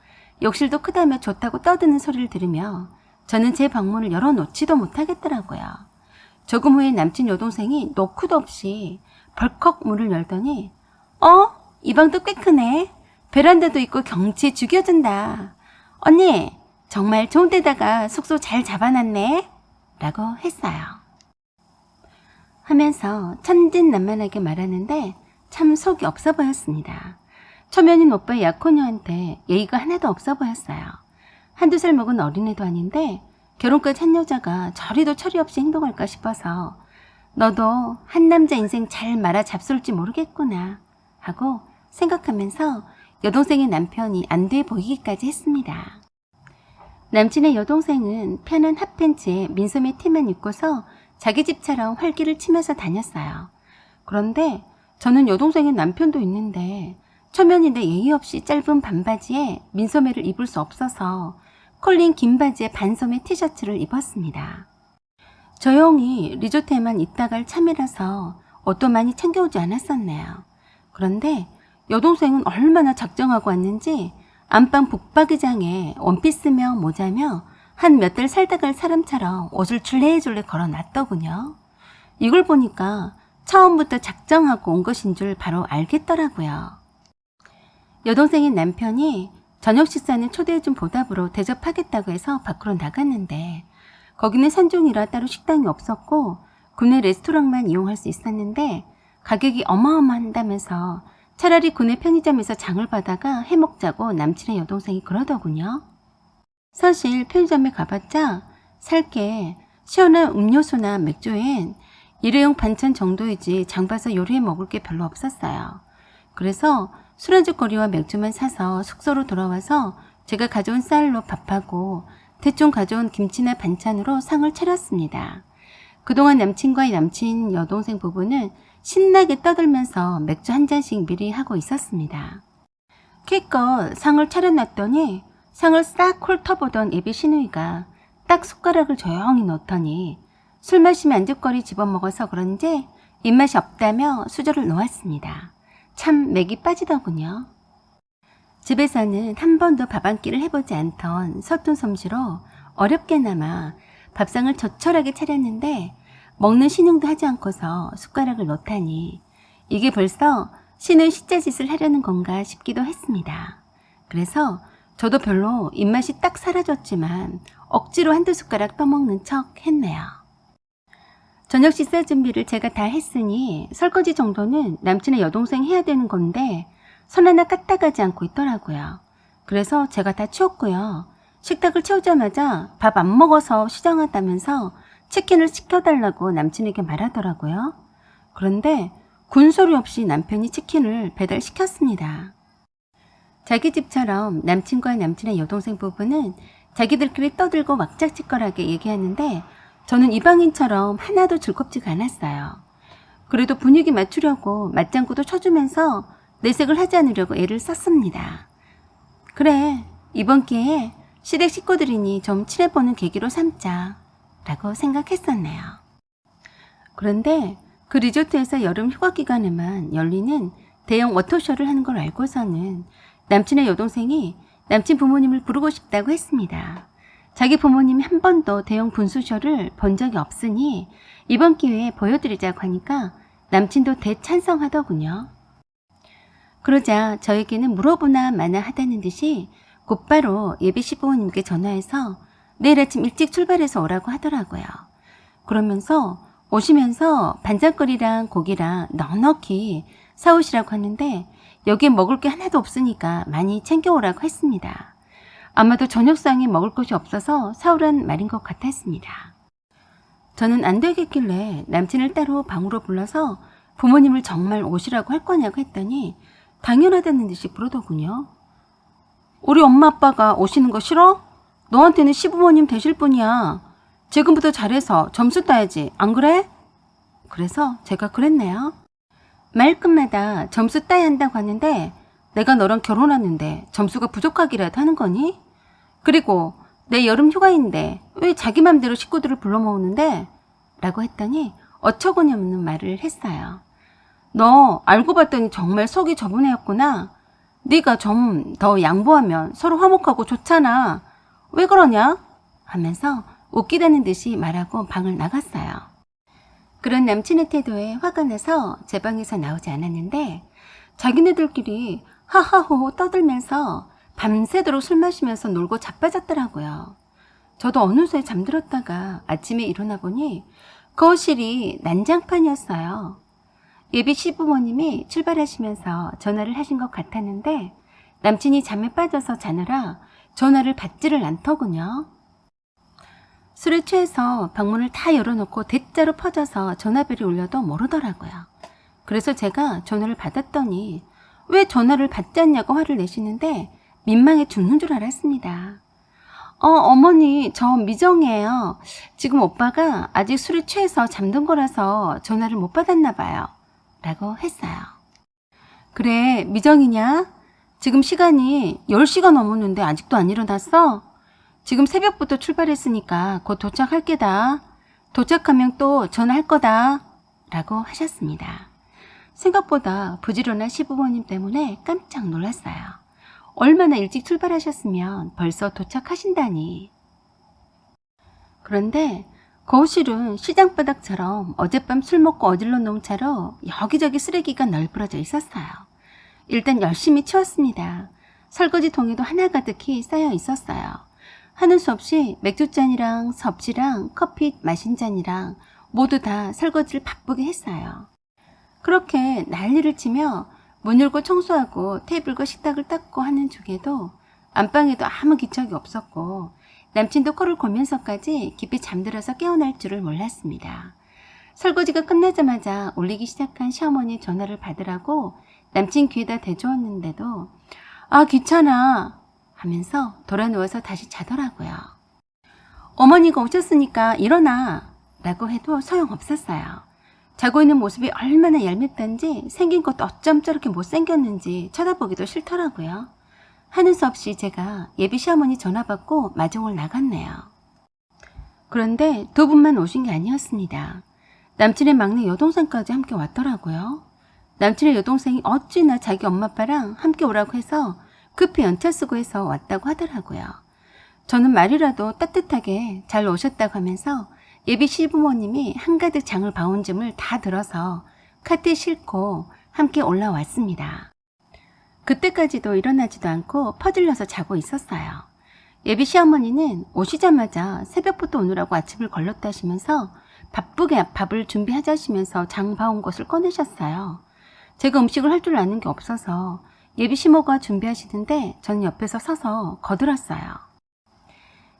Speaker 1: 욕실도 크다며 좋다고 떠드는 소리를 들으며 저는 제 방문을 열어놓지도 못하겠더라고요. 조금 후에 남친 여동생이 노크도 없이 벌컥 문을 열더니 이 방도 꽤 크네. 베란다도 있고 경치 죽여준다. 언니 정말 좋은 데다가 숙소 잘 잡아놨네. 라고 했어요. 하면서 천진난만하게 말하는데 참 속이 없어 보였습니다. 초면인 오빠의 약혼녀한테 예의가 하나도 없어 보였어요. 한두 살 먹은 어린애도 아닌데 결혼까지 한 여자가 저리도 처리 없이 행동할까 싶어서 너도 한 남자 인생 잘 말아 잡술지 모르겠구나 하고 생각하면서 여동생의 남편이 안 돼 보이기까지 했습니다. 남친의 여동생은 편한 핫팬츠에 민소매 티만 입고서 자기 집처럼 활기를 치면서 다녔어요. 그런데 저는 여동생의 남편도 있는데 초면인데 예의 없이 짧은 반바지에 민소매를 입을 수 없어서 컬린 긴 바지에 반소매 티셔츠를 입었습니다. 조용히 리조트에만 있다갈 참이라서 옷도 많이 챙겨오지 않았었네요. 그런데 여동생은 얼마나 작정하고 왔는지 안방 북박이장에 원피스며 모자며 한 몇 달 살다 갈 사람처럼 옷을 줄레줄레 걸어놨더군요. 이걸 보니까 처음부터 작정하고 온 것인 줄 바로 알겠더라고요. 여동생의 남편이 저녁 식사는 초대해준 보답으로 대접하겠다고 해서 밖으로 나갔는데 거기는 산중이라 따로 식당이 없었고 구내 레스토랑만 이용할 수 있었는데 가격이 어마어마한다면서 차라리 구내 편의점에서 장을 봐다가 해먹자고 남친의 여동생이 그러더군요. 사실 편의점에 가봤자 살 게 시원한 음료수나 맥주엔 일회용 반찬 정도이지 장 봐서 요리해 먹을 게 별로 없었어요. 그래서 술안주거리와 맥주만 사서 숙소로 돌아와서 제가 가져온 쌀로 밥하고 대충 가져온 김치나 반찬으로 상을 차렸습니다. 그동안 남친과 남친 여동생 부부는 신나게 떠들면서 맥주 한 잔씩 미리 하고 있었습니다. 기껏 상을 차려놨더니 상을 싹 훑어보던 예비 시누이가 딱 숟가락을 조용히 넣더니 술 마시면 안주거리 집어먹어서 그런지 입맛이 없다며 수저를 놓았습니다. 참 맥이 빠지더군요. 집에서는 한 번도 밥 한 끼를 해보지 않던 서툰 솜씨로 어렵게나마 밥상을 조촐하게 차렸는데 먹는 신용도 하지 않고서 숟가락을 놓다니 이게 벌써 신의 시자짓을 하려는 건가 싶기도 했습니다. 그래서 저도 별로 입맛이 딱 사라졌지만 억지로 한두 숟가락 떠먹는 척 했네요. 저녁 식사 준비를 제가 다 했으니 설거지 정도는 남친의 여동생 해야 되는 건데 손 하나 까딱하지 않고 있더라고요. 그래서 제가 다 치웠고요. 식탁을 채우자마자 밥 안 먹어서 시장하다면서 치킨을 시켜달라고 남친에게 말하더라고요. 그런데 군소리 없이 남편이 치킨을 배달시켰습니다. 자기 집처럼 남친과 남친의 여동생 부부는 자기들끼리 떠들고 왁작지껄하게 얘기하는데 저는 이방인처럼 하나도 즐겁지가 않았어요. 그래도 분위기 맞추려고 맞장구도 쳐주면서 내색을 하지 않으려고 애를 썼습니다. 그래, 이번 기회에 시댁 식구들이니 좀 친해보는 계기로 삼자 라고 생각했었네요. 그런데 그 리조트에서 여름 휴가 기간에만 열리는 대형 워터쇼를 하는 걸 알고서는 남친의 여동생이 남친 부모님을 부르고 싶다고 했습니다. 자기 부모님이 한 번도 대형 분수쇼를 본 적이 없으니 이번 기회에 보여드리자고 하니까 남친도 대찬성하더군요. 그러자 저에게는 물어보나 마나 하다는 듯이 곧바로 예비 시부모님께 전화해서 내일 아침 일찍 출발해서 오라고 하더라고요. 그러면서 오시면서 반찬거리랑 고기랑 넉넉히 사오시라고 하는데 여기에 먹을 게 하나도 없으니까 많이 챙겨오라고 했습니다. 아마도 저녁상에 먹을 것이 없어서 사오란 말인 것 같았습니다. 저는 안 되겠길래 남친을 따로 방으로 불러서 부모님을 정말 오시라고 할 거냐고 했더니 당연하다는 듯이 부르더군요. 우리 엄마 아빠가 오시는 거 싫어? 너한테는 시부모님 되실 분이야. 지금부터 잘해서 점수 따야지. 안 그래? 그래서 제가 그랬네요. 말끝마다 점수 따야 한다고 하는데 내가 너랑 결혼하는데 점수가 부족하기라도 하는 거니? 그리고 내 여름 휴가인데 왜 자기 맘대로 식구들을 불러 모으는데? 라고 했더니 어처구니없는 말을 했어요. 너 알고 봤더니 정말 속이 좁은 애였구나. 네가 좀 더 양보하면 서로 화목하고 좋잖아. 왜 그러냐? 하면서 웃기다는 듯이 말하고 방을 나갔어요. 그런 남친의 태도에 화가 나서 제 방에서 나오지 않았는데 자기네들끼리 하하호호 떠들면서 밤새도록 술 마시면서 놀고 자빠졌더라고요. 저도 어느새 잠들었다가 아침에 일어나 보니 거실이 난장판이었어요. 예비 시부모님이 출발하시면서 전화를 하신 것 같았는데 남친이 잠에 빠져서 자느라 전화를 받지를 않더군요. 술에 취해서 방문을 다 열어놓고 대자로 퍼져서 전화벨이 울려도 모르더라고요. 그래서 제가 전화를 받았더니 왜 전화를 받지 않냐고 화를 내시는데 민망해 죽는 줄 알았습니다. 어머니 저 미정이에요. 지금 오빠가 아직 술에 취해서 잠든 거라서 전화를 못 받았나 봐요. 라고 했어요. 그래 미정이냐? 지금 시간이 10시가 넘었는데 아직도 안 일어났어? 지금 새벽부터 출발했으니까 곧 도착할 게다. 도착하면 또 전화할 거다. 라고 하셨습니다. 생각보다 부지런한 시부모님 때문에 깜짝 놀랐어요. 얼마나 일찍 출발하셨으면 벌써 도착하신다니. 그런데 거실은 시장바닥처럼 어젯밤 술 먹고 어질러 놓은 차로 여기저기 쓰레기가 널브러져 있었어요. 일단 열심히 치웠습니다. 설거지 통에도 하나 가득히 쌓여 있었어요. 하는 수 없이 맥주잔이랑 접시랑 커피 마신 잔이랑 모두 다 설거지를 바쁘게 했어요. 그렇게 난리를 치며 문 열고 청소하고 테이블과 식탁을 닦고 하는 중에도 안방에도 아무 기척이 없었고 남친도 코를 골면서까지 깊이 잠들어서 깨어날 줄을 몰랐습니다. 설거지가 끝나자마자 울리기 시작한 시어머니 전화를 받으라고 남친 귀에다 대주었는데도 아 귀찮아 하면서 돌아 누워서 다시 자더라고요. 어머니가 오셨으니까 일어나 라고 해도 소용없었어요. 자고 있는 모습이 얼마나 얄밉던지 생긴 것도 어쩜 저렇게 못생겼는지 쳐다보기도 싫더라고요. 하는 수 없이 제가 예비 시어머니 전화 받고 마중을 나갔네요. 그런데 두 분만 오신 게 아니었습니다. 남친의 막내 여동생까지 함께 왔더라고요. 남친의 여동생이 어찌나 자기 엄마 아빠랑 함께 오라고 해서 급히 연차 쓰고 해서 왔다고 하더라고요. 저는 말이라도 따뜻하게 잘 오셨다고 하면서 예비 시부모님이 한가득 장을 봐온 짐을 다 들어서 카트에 싣고 함께 올라왔습니다. 그때까지도 일어나지도 않고 퍼질러서 자고 있었어요. 예비 시어머니는 오시자마자 새벽부터 오느라고 아침을 걸렀다시면서 바쁘게 밥을 준비하자시면서 장 봐온 것을 꺼내셨어요. 제가 음식을 할 줄 아는 게 없어서 예비 시모가 준비하시는데 저는 옆에서 서서 거들었어요.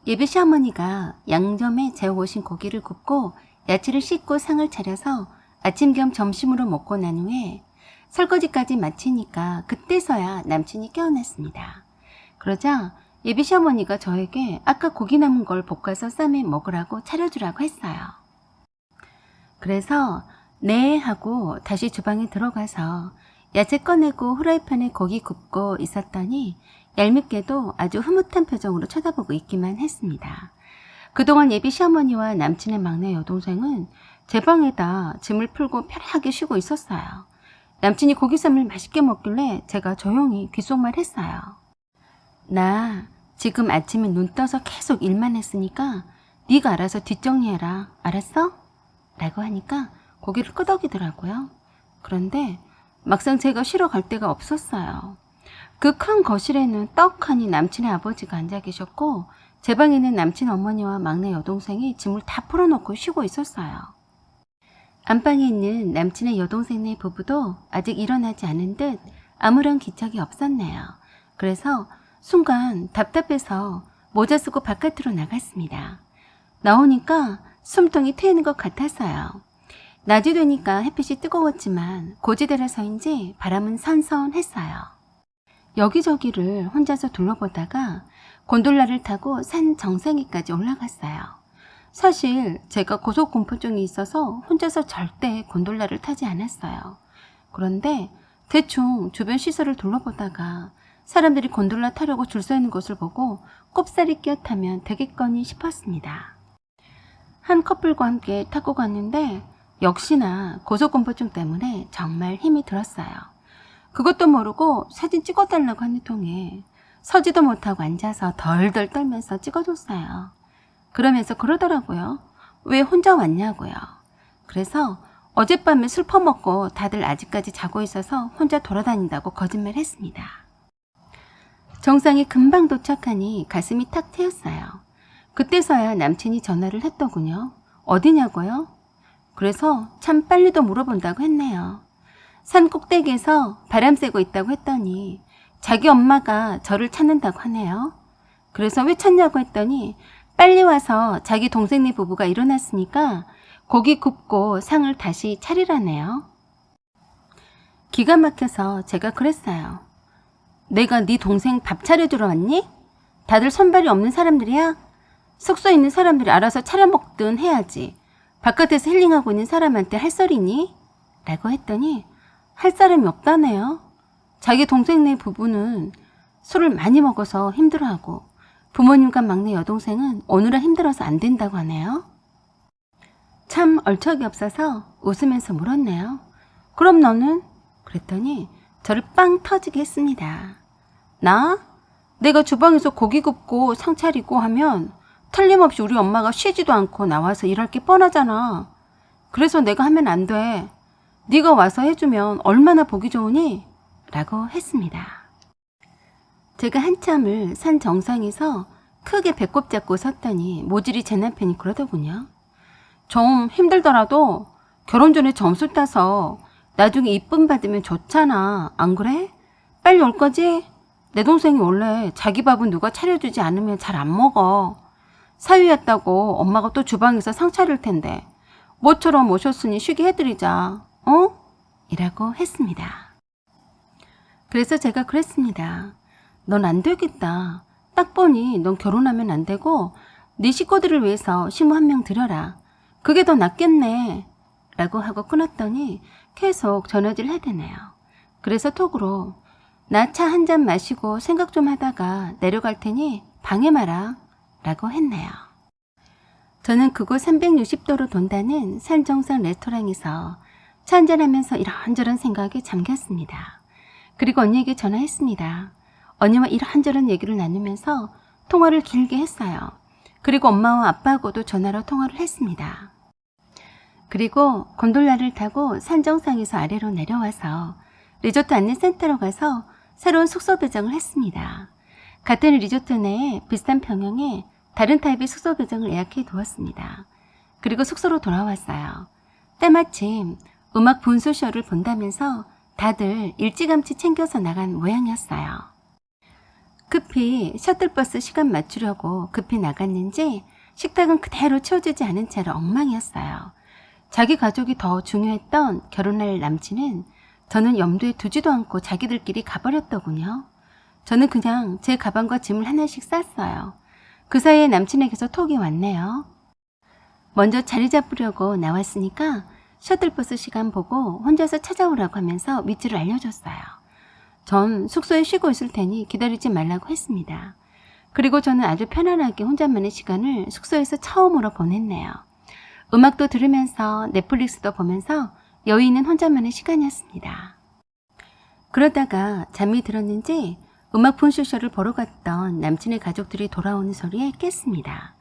Speaker 1: 예비 시어머니가 양념에 재워오신 고기를 굽고 야채를 씻고 상을 차려서 아침 겸 점심으로 먹고 난 후에 설거지까지 마치니까 그때서야 남친이 깨어났습니다. 그러자 예비 시어머니가 저에게 아까 고기 남은 걸 볶아서 쌈에 먹으라고 차려주라고 했어요. 그래서 네 하고 다시 주방에 들어가서 야채 꺼내고 후라이팬에 고기 굽고 있었더니 얄밉게도 아주 흐뭇한 표정으로 쳐다보고 있기만 했습니다. 그동안 예비 시어머니와 남친의 막내 여동생은 제 방에다 짐을 풀고 편하게 쉬고 있었어요. 남친이 고기쌈을 맛있게 먹길래 제가 조용히 귓속말 했어요. 나 지금 아침에 눈 떠서 계속 일만 했으니까 네가 알아서 뒷정리해라. 알았어? 라고 하니까 고기를 끄덕이더라고요. 그런데 막상 제가 쉬러 갈 데가 없었어요. 그 큰 거실에는 떡하니 남친의 아버지가 앉아 계셨고 제 방에는 남친 어머니와 막내 여동생이 짐을 다 풀어놓고 쉬고 있었어요. 안방에 있는 남친의 여동생네 부부도 아직 일어나지 않은 듯 아무런 기척이 없었네요. 그래서 순간 답답해서 모자 쓰고 바깥으로 나갔습니다. 나오니까 숨통이 트이는 것 같았어요. 낮이 되니까 햇빛이 뜨거웠지만 고지대라서인지 바람은 선선했어요. 여기저기를 혼자서 둘러보다가 곤돌라를 타고 산 정상에까지 올라갔어요. 사실 제가 고소공포증이 있어서 혼자서 절대 곤돌라를 타지 않았어요. 그런데 대충 주변 시설을 둘러보다가 사람들이 곤돌라 타려고 줄 서 있는 것을 보고 꼽사리 끼어 타면 되겠거니 싶었습니다. 한 커플과 함께 타고 갔는데 역시나 고소공포증 때문에 정말 힘이 들었어요. 그것도 모르고 사진 찍어달라고 하는 통에 서지도 못하고 앉아서 덜덜 떨면서 찍어줬어요. 그러면서 그러더라고요. 왜 혼자 왔냐고요. 그래서 어젯밤에 술 퍼먹고 다들 아직까지 자고 있어서 혼자 돌아다닌다고 거짓말했습니다. 정상에 금방 도착하니 가슴이 탁 트였어요. 그때서야 남친이 전화를 했더군요. 어디냐고요? 그래서 참 빨리도 물어본다고 했네요. 산 꼭대기에서 바람 쐬고 있다고 했더니 자기 엄마가 저를 찾는다고 하네요. 그래서 왜 찾냐고 했더니 빨리 와서 자기 동생네 부부가 일어났으니까 고기 굽고 상을 다시 차리라네요. 기가 막혀서 제가 그랬어요. 내가 네 동생 밥 차려주러 왔니? 다들 손발이 없는 사람들이야? 숙소에 있는 사람들이 알아서 차려 먹든 해야지. 바깥에서 힐링하고 있는 사람한테 할 소리니? 라고 했더니 할 사람이 없다네요. 자기 동생네 부부는 술을 많이 먹어서 힘들어하고 부모님과 막내 여동생은 오늘은 힘들어서 안 된다고 하네요. 참 얼척이 없어서 웃으면서 물었네요. 그럼 너는? 그랬더니 저를 빵 터지게 했습니다. 나? 내가 주방에서 고기 굽고 상 차리고 하면 틀림없이 우리 엄마가 쉬지도 않고 나와서 일할 게 뻔하잖아. 그래서 내가 하면 안 돼. 네가 와서 해주면 얼마나 보기 좋으니? 라고 했습니다. 제가 한참을 산 정상에서 크게 배꼽 잡고 섰더니 모질이 제 남편이 그러더군요. 좀 힘들더라도 결혼 전에 점수 따서 나중에 이쁨 받으면 좋잖아. 안 그래? 빨리 올 거지? 내 동생이 원래 자기 밥은 누가 차려주지 않으면 잘 안 먹어. 사위였다고 엄마가 또 주방에서 상 차릴 텐데 모처럼 오셨으니 쉬게 해드리자. 어? 이라고 했습니다. 그래서 제가 그랬습니다. 넌 안 되겠다. 딱 보니 넌 결혼하면 안 되고 네 식구들을 위해서 시모 한 명 들여라. 그게 더 낫겠네. 라고 하고 끊었더니 계속 전화질 해대네요. 그래서 톡으로 나 차 한 잔 마시고 생각 좀 하다가 내려갈 테니 방해 마라. 라고 했네요. 저는 그곳 360도로 돈다는 산 정상 레스토랑에서 차 한잔하면서 이런저런 생각에 잠겼습니다. 그리고 언니에게 전화했습니다. 언니와 이런저런 얘기를 나누면서 통화를 길게 했어요. 그리고 엄마와 아빠하고도 전화로 통화를 했습니다. 그리고 곤돌라를 타고 산 정상에서 아래로 내려와서 리조트 안내센터로 가서 새로운 숙소 배정을 했습니다. 같은 리조트 내에 비슷한 평형에 다른 타입의 숙소 배정을 예약해 두었습니다. 그리고 숙소로 돌아왔어요. 때마침 음악 분수쇼를 본다면서 다들 일찌감치 챙겨서 나간 모양이었어요. 급히 셔틀버스 시간 맞추려고 급히 나갔는지 식탁은 그대로 채워지지 않은 채로 엉망이었어요. 자기 가족이 더 중요했던 결혼할 남친은 저는 염두에 두지도 않고 자기들끼리 가버렸더군요. 저는 그냥 제 가방과 짐을 하나씩 쌌어요. 그 사이에 남친에게서 톡이 왔네요. 먼저 자리 잡으려고 나왔으니까 셔틀버스 시간 보고 혼자서 찾아오라고 하면서 위치를 알려줬어요. 전 숙소에 쉬고 있을 테니 기다리지 말라고 했습니다. 그리고 저는 아주 편안하게 혼자만의 시간을 숙소에서 처음으로 보냈네요. 음악도 들으면서 넷플릭스도 보면서 여유 있는 혼자만의 시간이었습니다. 그러다가 잠이 들었는지 음악 폰쇼쇼를 보러 갔던 남친의 가족들이 돌아오는 소리에 깼습니다.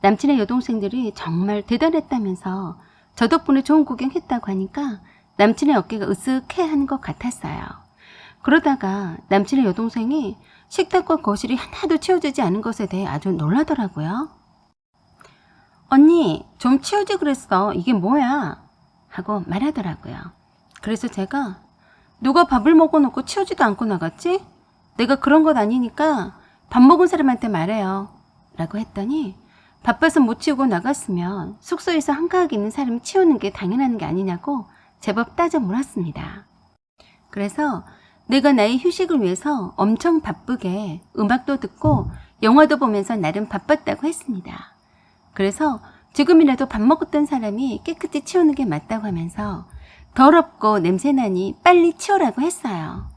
Speaker 1: 남친의 여동생들이 정말 대단했다면서 저 덕분에 좋은 구경했다고 하니까 남친의 어깨가 으쓱해하는 것 같았어요. 그러다가 남친의 여동생이 식탁과 거실이 하나도 치워지지 않은 것에 대해 아주 놀라더라고요. 언니, 좀 치우지 그랬어. 이게 뭐야? 하고 말하더라고요. 그래서 제가 누가 밥을 먹어놓고 치우지도 않고 나갔지? 내가 그런 것 아니니까 밥 먹은 사람한테 말해요. 라고 했더니 바빠서 못 치우고 나갔으면 숙소에서 한가하게 있는 사람이 치우는 게 당연한 게 아니냐고 제법 따져 물었습니다. 그래서 내가 나의 휴식을 위해서 엄청 바쁘게 음악도 듣고 영화도 보면서 나름 바빴다고 했습니다. 그래서 지금이라도 밥 먹었던 사람이 깨끗이 치우는 게 맞다고 하면서 더럽고 냄새나니 빨리 치우라고 했어요.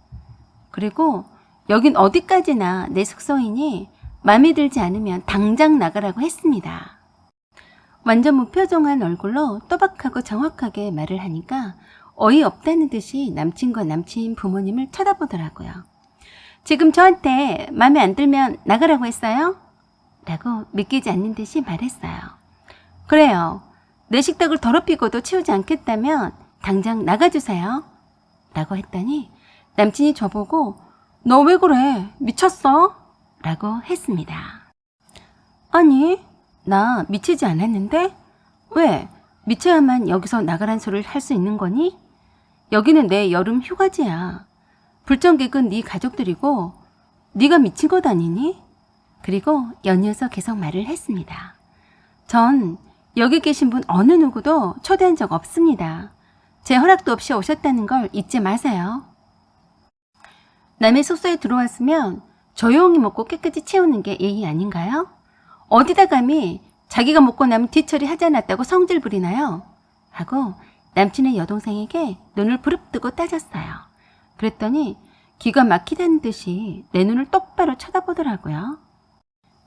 Speaker 1: 그리고 여긴 어디까지나 내 숙소이니 마음에 들지 않으면 당장 나가라고 했습니다. 완전 무표정한 얼굴로 또박하고 정확하게 말을 하니까 어이없다는 듯이 남친과 남친 부모님을 쳐다보더라고요. 지금 저한테 마음에 안 들면 나가라고 했어요? 라고 믿기지 않는 듯이 말했어요. 그래요. 내 식탁을 더럽히고도 치우지 않겠다면 당장 나가주세요. 라고 했더니 남친이 저보고 너 왜 그래? 미쳤어? 라고 했습니다. 아니, 나 미치지 않았는데? 왜? 미쳐야만 여기서 나가란 소리를 할 수 있는 거니? 여기는 내 여름 휴가지야. 불청객은 네 가족들이고 네가 미친 것 아니니? 그리고 연이어서 계속 말을 했습니다. 전 여기 계신 분 어느 누구도 초대한 적 없습니다. 제 허락도 없이 오셨다는 걸 잊지 마세요. 남의 숙소에 들어왔으면 조용히 먹고 깨끗이 채우는 게 예의 아닌가요? 어디다 감히 자기가 먹고 나면 뒤처리 하지 않았다고 성질 부리나요? 하고 남친의 여동생에게 눈을 부릅뜨고 따졌어요. 그랬더니 기가 막히다는 듯이 내 눈을 똑바로 쳐다보더라고요.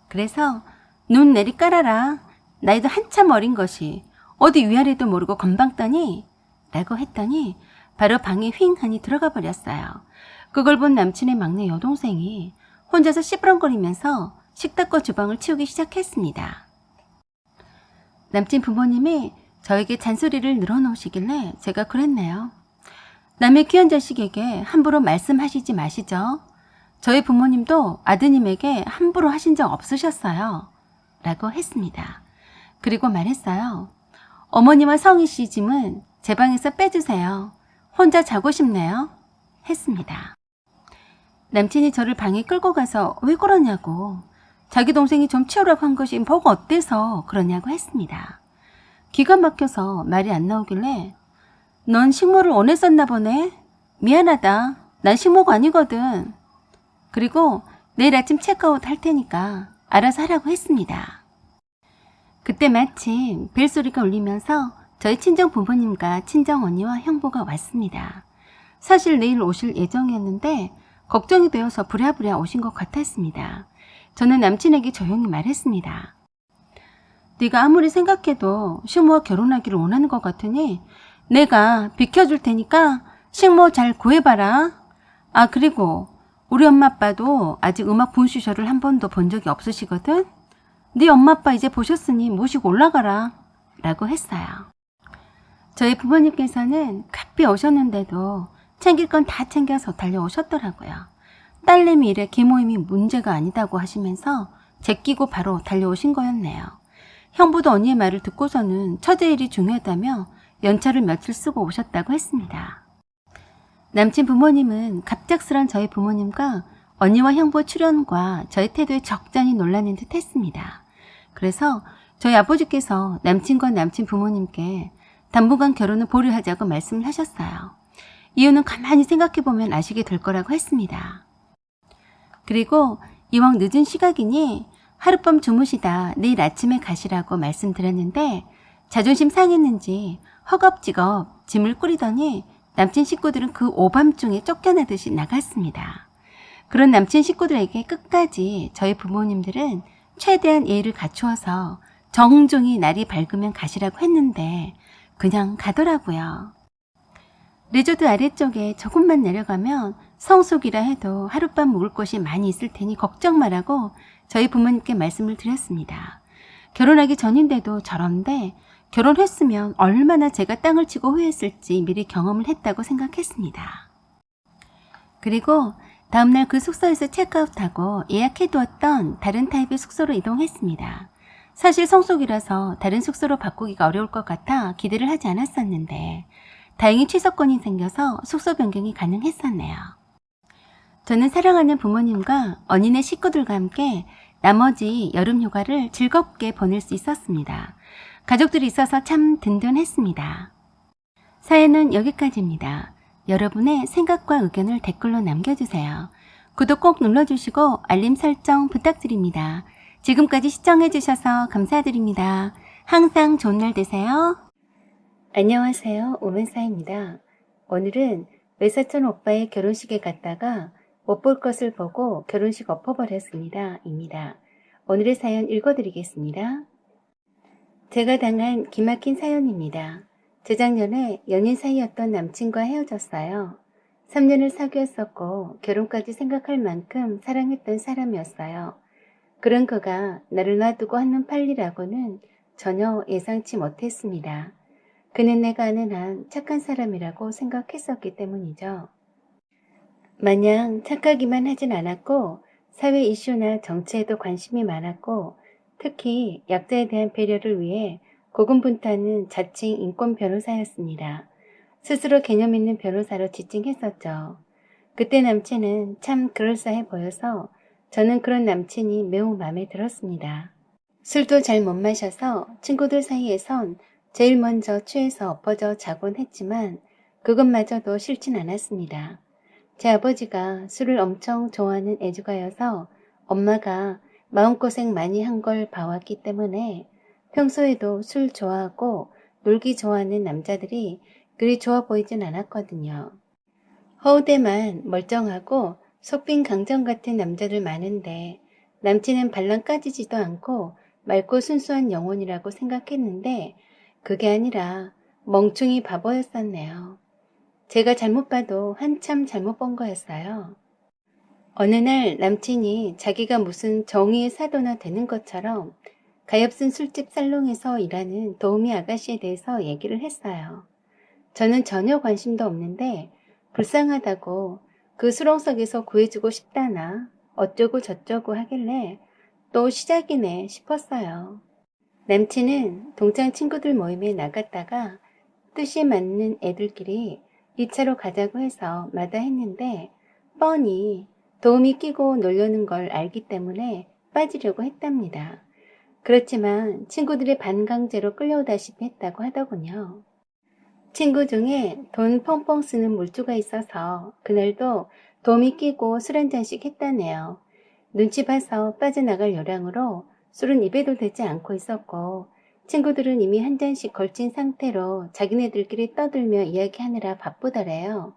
Speaker 1: 그래서 눈 내리 깔아라. 나이도 한참 어린 것이 어디 위아래도 모르고 건방 떠니? 라고 했더니 바로 방에 휑하니 들어가 버렸어요. 그걸 본 남친의 막내 여동생이 혼자서 씨부렁거리면서 식탁과 주방을 치우기 시작했습니다. 남친 부모님이 저에게 잔소리를 늘어놓으시길래 제가 그랬네요. 남의 귀한 자식에게 함부로 말씀하시지 마시죠. 저희 부모님도 아드님에게 함부로 하신 적 없으셨어요. 라고 했습니다. 그리고 말했어요. 어머니와 성희 씨 짐은 제 방에서 빼주세요. 혼자 자고 싶네요. 했습니다. 남친이 저를 방에 끌고 가서 왜 그러냐고, 자기 동생이 좀 치우라고 한 것이 뭐가 어때서 그러냐고 했습니다. 기가 막혀서 말이 안 나오길래 넌 식모를 원했었나 보네. 미안하다. 난 식모가 아니거든. 그리고 내일 아침 체크아웃 할 테니까 알아서 하라고 했습니다. 그때 마침 벨소리가 울리면서 저희 친정 부모님과 친정 언니와 형부가 왔습니다. 사실 내일 오실 예정이었는데 걱정이 되어서 부랴부랴 오신 것 같았습니다. 저는 남친에게 조용히 말했습니다. 네가 아무리 생각해도 식모와 결혼하기를 원하는 것 같으니 내가 비켜줄 테니까 식모 잘 구해봐라. 아, 그리고 우리 엄마 아빠도 아직 음악 분수쇼를 한 번도 본 적이 없으시거든. 네 엄마 아빠 이제 보셨으니 모시고 올라가라. 라고 했어요. 저희 부모님께서는 급히 오셨는데도 챙길 건 다 챙겨서 달려오셨더라고요. 딸내미 일에 계모임이 문제가 아니다고 하시면서 제끼고 바로 달려오신 거였네요. 형부도 언니의 말을 듣고서는 처제 일이 중요하다며 연차를 며칠 쓰고 오셨다고 했습니다. 남친 부모님은 갑작스런 저희 부모님과 언니와 형부 출연과 저희 태도에 적잖이 놀라는 듯 했습니다. 그래서 저희 아버지께서 남친과 남친 부모님께 당분간 결혼을 보류하자고 말씀을 하셨어요. 이유는 가만히 생각해보면 아시게 될 거라고 했습니다. 그리고 이왕 늦은 시각이니 하룻밤 주무시다 내일 아침에 가시라고 말씀드렸는데 자존심 상했는지 허겁지겁 짐을 꾸리더니 남친 식구들은 그 오밤중에 쫓겨나듯이 나갔습니다. 그런 남친 식구들에게 끝까지 저희 부모님들은 최대한 예의를 갖추어서 정중히 날이 밝으면 가시라고 했는데 그냥 가더라고요. 리조트 아래쪽에 조금만 내려가면 성속이라 해도 하룻밤 묵을 곳이 많이 있을 테니 걱정 말라고 저희 부모님께 말씀을 드렸습니다. 결혼하기 전인데도 저런데 결혼했으면 얼마나 제가 땅을 치고 후회했을지 미리 경험을 했다고 생각했습니다. 그리고 다음날 그 숙소에서 체크아웃하고 예약해두었던 다른 타입의 숙소로 이동했습니다. 사실 성속이라서 다른 숙소로 바꾸기가 어려울 것 같아 기대를 하지 않았었는데 다행히 취소권이 생겨서 숙소 변경이 가능했었네요. 저는 사랑하는 부모님과 언니네 식구들과 함께 나머지 여름 휴가를 즐겁게 보낼 수 있었습니다. 가족들이 있어서 참 든든했습니다. 사연은 여기까지입니다. 여러분의 생각과 의견을 댓글로 남겨주세요. 구독 꼭 눌러주시고 알림 설정 부탁드립니다. 지금까지 시청해주셔서 감사드립니다. 항상 좋은 날 되세요. 안녕하세요. 오면사입니다. 오늘은 외사촌 오빠의 결혼식에 갔다가 못 볼 것을 보고 결혼식 엎어버렸습니다. 입니다. 오늘의 사연 읽어드리겠습니다. 제가 당한 기막힌 사연입니다. 재작년에 연인 사이였던 남친과 헤어졌어요. 3년을 사귀었었고 결혼까지 생각할 만큼 사랑했던 사람이었어요. 그런 그가 나를 놔두고 한눈 팔리라고는 전혀 예상치 못했습니다. 그는 내가 아는 한 착한 사람이라고 생각했었기 때문이죠. 마냥 착하기만 하진 않았고 사회 이슈나 정치에도 관심이 많았고 특히 약자에 대한 배려를 위해 고군분투하는 자칭 인권 변호사였습니다. 스스로 개념 있는 변호사로 지칭했었죠. 그때 남친은 참 그럴싸해 보여서 저는 그런 남친이 매우 마음에 들었습니다. 술도 잘 못 마셔서 친구들 사이에선 제일 먼저 취해서 엎어져 자곤 했지만 그것마저도 싫진 않았습니다. 제 아버지가 술을 엄청 좋아하는 애주가여서 엄마가 마음고생 많이 한 걸 봐왔기 때문에 평소에도 술 좋아하고 놀기 좋아하는 남자들이 그리 좋아 보이진 않았거든요. 허우대만 멀쩡하고 속빈 강정 같은 남자들 많은데 남친은 발랑 까지지도 않고 맑고 순수한 영혼이라고 생각했는데 그게 아니라 멍충이 바보였었네요. 제가 잘못 봐도 한참 잘못 본 거였어요. 어느 날 남친이 자기가 무슨 정의의 사도나 되는 것처럼 가엾은 술집 살롱에서 일하는 도우미 아가씨에 대해서 얘기를 했어요. 저는 전혀 관심도 없는데 불쌍하다고 그 수렁석에서 구해주고 싶다나 어쩌고 저쩌고 하길래 또 시작이네 싶었어요. 남친은 동창 친구들 모임에 나갔다가 뜻이 맞는 애들끼리 2차로 가자고 해서 마다했는데 뻔히 도움이 끼고 놀려는 걸 알기 때문에 빠지려고 했답니다. 그렇지만 친구들이 반강제로 끌려오다시피 했다고 하더군요. 친구 중에 돈 펑펑 쓰는 물주가 있어서 그날도 도움이 끼고 술 한잔씩 했다네요. 눈치 봐서 빠져나갈 요량으로 술은 입에도 대지 않고 있었고 친구들은 이미 한 잔씩 걸친 상태로 자기네들끼리 떠들며 이야기하느라 바쁘더래요.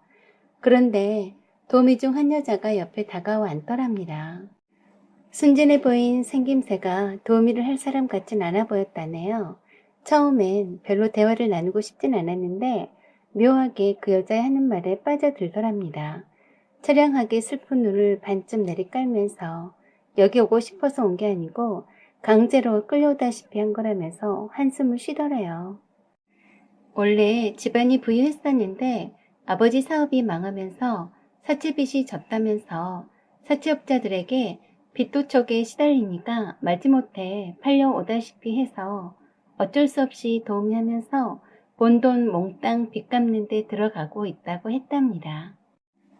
Speaker 1: 그런데 도우미 중 한 여자가 옆에 다가와 앉더랍니다. 순진해 보인 생김새가 도우미를 할 사람 같진 않아 보였다네요. 처음엔 별로 대화를 나누고 싶진 않았는데 묘하게 그 여자의 하는 말에 빠져들더랍니다. 처량하게 슬픈 눈을 반쯤 내리깔면서 여기 오고 싶어서 온 게 아니고 강제로 끌려오다시피 한 거라면서 한숨을 쉬더래요. 원래 집안이 부유했었는데 아버지 사업이 망하면서 사채빚이 졌다면서 사채업자들에게 빚도촉에 시달리니까 마지못해 팔려오다시피 해서 어쩔 수 없이 도우미하면서 본 돈 몽땅 빚 갚는 데 들어가고 있다고 했답니다.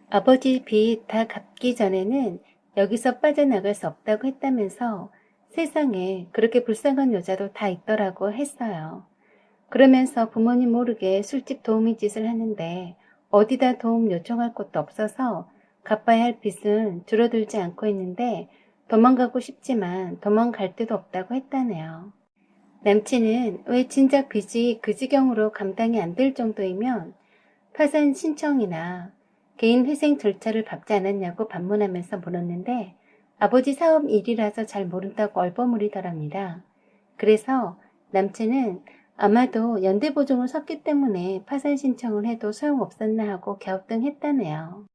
Speaker 1: 아버지 빚 다 갚기 전에는 여기서 빠져나갈 수 없다고 했다면서 세상에 그렇게 불쌍한 여자도 다 있더라고 했어요. 그러면서 부모님 모르게 술집 도우미 짓을 하는데 어디다 도움 요청할 곳도 없어서 갚아야 할 빚은 줄어들지 않고 있는데 도망가고 싶지만 도망갈 데도 없다고 했다네요. 남친은 왜 진작 빚이 그 지경으로 감당이 안 될 정도이면 파산 신청이나 개인 회생 절차를 밟지 않았냐고 반문하면서 물었는데 아버지 사업 일이라서 잘 모른다고 얼버무리더랍니다. 그래서 남친은 아마도 연대보증을 섰기 때문에 파산 신청을 해도 소용없었나 하고 갸우뚱했다네요.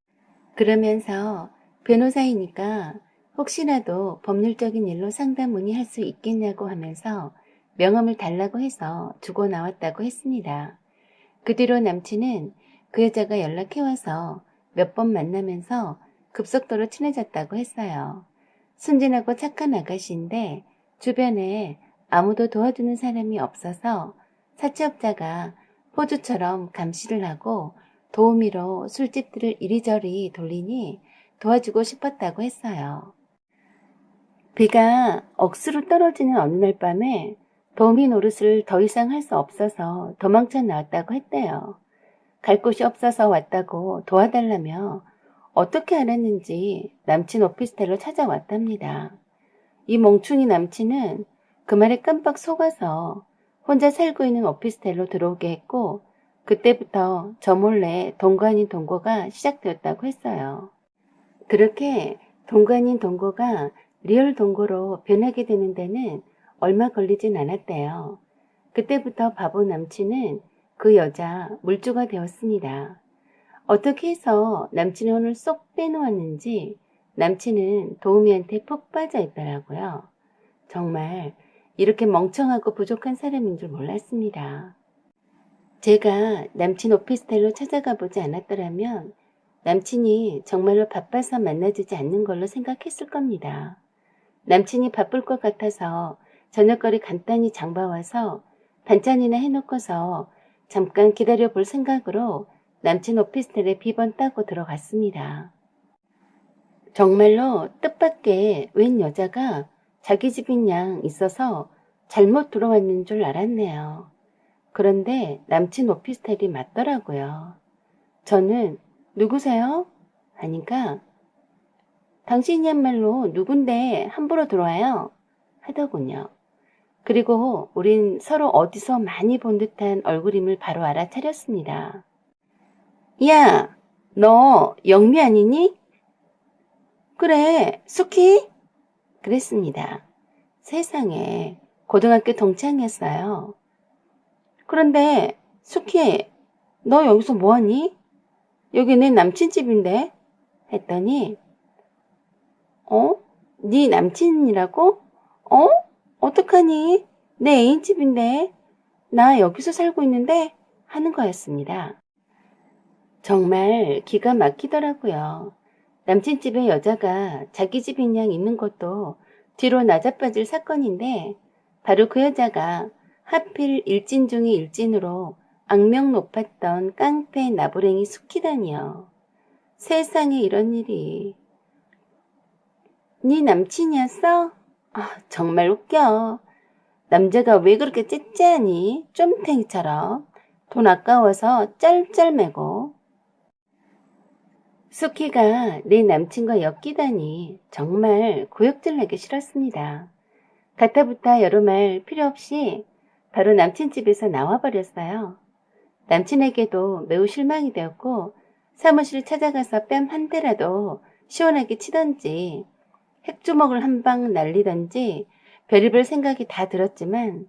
Speaker 1: 그러면서 변호사이니까 혹시라도 법률적인 일로 상담 문의할 수 있겠냐고 하면서 명함을 달라고 해서 주고 나왔다고 했습니다. 그 뒤로 남친은 그 여자가 연락해와서 몇 번 만나면서 급속도로 친해졌다고 했어요. 순진하고 착한 아가씨인데 주변에 아무도 도와주는 사람이 없어서 사채업자가 포주처럼 감시를 하고 도우미로 술집들을 이리저리 돌리니 도와주고 싶었다고 했어요. 비가 억수로 떨어지는 어느 날 밤에 도우미 노릇을 더 이상 할 수 없어서 도망쳐 나왔다고 했대요. 갈 곳이 없어서 왔다고 도와달라며 어떻게 알았는지 남친 오피스텔로 찾아왔답니다. 이 멍충이 남친은 그 말에 깜빡 속아서 혼자 살고 있는 오피스텔로 들어오게 했고 그때부터 저 몰래 동거 아닌 동거가 시작되었다고 했어요. 그렇게 동거 아닌 동거가 리얼 동거로 변하게 되는 데는 얼마 걸리진 않았대요. 그때부터 바보 남친은 그 여자 물주가 되었습니다. 어떻게 해서 남친의 혼을 쏙 빼놓았는지 남친은 도우미한테 푹 빠져 있더라고요. 정말 이렇게 멍청하고 부족한 사람인 줄 몰랐습니다. 제가 남친 오피스텔로 찾아가 보지 않았더라면 남친이 정말로 바빠서 만나주지 않는 걸로 생각했을 겁니다. 남친이 바쁠 것 같아서 저녁거리 간단히 장봐와서 반찬이나 해놓고서 잠깐 기다려 볼 생각으로 남친 오피스텔에 비번 따고 들어갔습니다. 정말로 뜻밖의 웬 여자가 자기 집인 양 있어서 잘못 들어왔는 줄 알았네요. 그런데 남친 오피스텔이 맞더라고요. 저는 누구세요? 하니까 당신이야말로 누군데 함부로 들어와요? 하더군요. 그리고 우린 서로 어디서 많이 본 듯한 얼굴임을 바로 알아차렸습니다. 야, 너 영미 아니니? 그래, 수키? 그랬습니다. 세상에 고등학교 동창이었어요. 그런데 수키, 너 여기서 뭐하니? 여기 내 남친 집인데? 했더니 네 남친이라고? 어떡하니? 내 애인 집인데? 나 여기서 살고 있는데? 하는 거였습니다. 정말 기가 막히더라고요. 남친 집에 여자가 자기 집인 양 있는 것도 뒤로 나자빠질 사건인데 바로 그 여자가 하필 일진 중의 일진으로 악명 높았던 깡패 나부랭이 수키다니요. 세상에 이런 일이. 네 남친이었어? 정말 웃겨. 남자가 왜 그렇게 째째하니? 쫌탱이처럼. 돈 아까워서 쩔쩔매고. 수키가 내 남친과 엮이다니 정말 구역질나기 싫었습니다. 가타부타 여러 말 필요 없이 바로 남친 집에서 나와버렸어요. 남친에게도 매우 실망이 되었고 사무실 찾아가서 뺨 한 대라도 시원하게 치던지 핵주먹을 한 방 날리던지 별의별 생각이 다 들었지만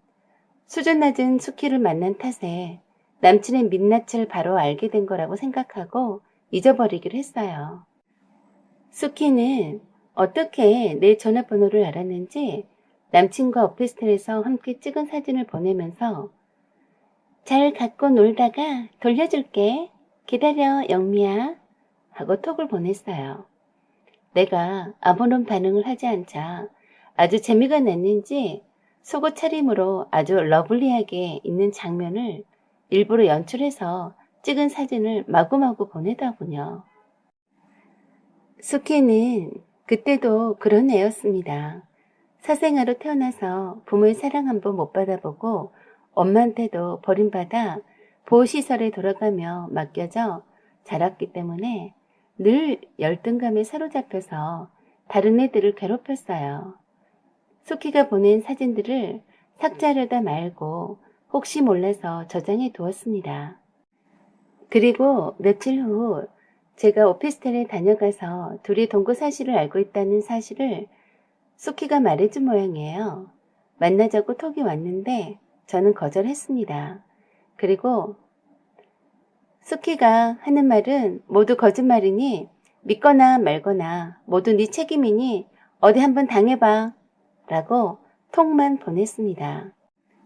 Speaker 1: 수준 낮은 수키를 만난 탓에 남친의 민낯을 바로 알게 된 거라고 생각하고 잊어버리기로 했어요. 수키는 어떻게 내 전화번호를 알았는지 남친과 오피스텔에서 함께 찍은 사진을 보내면서 잘 갖고 놀다가 돌려줄게. 기다려 영미야. 하고 톡을 보냈어요. 내가 아무런 반응을 하지 않자 아주 재미가 났는지 속옷 차림으로 아주 러블리하게 있는 장면을 일부러 연출해서 찍은 사진을 마구마구 보내더군요. 수키는 그때도 그런 애였습니다. 사생아로 태어나서 부모의 사랑 한 번 못 받아보고 엄마한테도 버림받아 보호시설에 돌아가며 맡겨져 자랐기 때문에 늘 열등감에 사로잡혀서 다른 애들을 괴롭혔어요. 수키가 보낸 사진들을 삭제하려다 말고 혹시 몰라서 저장해 두었습니다. 그리고 며칠 후 제가 오피스텔에 다녀가서 둘이 동거 사실을 알고 있다는 사실을 수키가 말해준 모양이에요. 만나자고 톡이 왔는데 저는 거절했습니다. 그리고 수키가 하는 말은 모두 거짓말이니 믿거나 말거나 모두 네 책임이니 어디 한번 당해봐 라고 톡만 보냈습니다.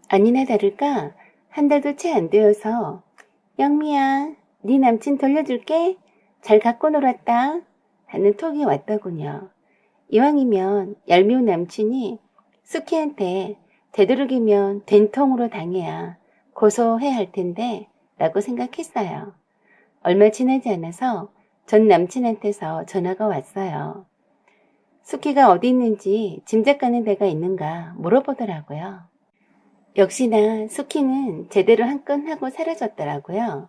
Speaker 1: 아니나 다를까 한 달도 채 안 되어서 영미야 네 남친 돌려줄게 잘 갖고 놀았다 하는 톡이 왔더군요. 이왕이면 얄미운 남친이 수키한테 되도록이면 된통으로 당해야 고소해야 할 텐데 라고 생각했어요. 얼마 지나지 않아서 전 남친한테서 전화가 왔어요. 수키가 어디 있는지 짐작가는 데가 있는가 물어보더라고요. 역시나 수키는 제대로 한 건 하고 사라졌더라고요.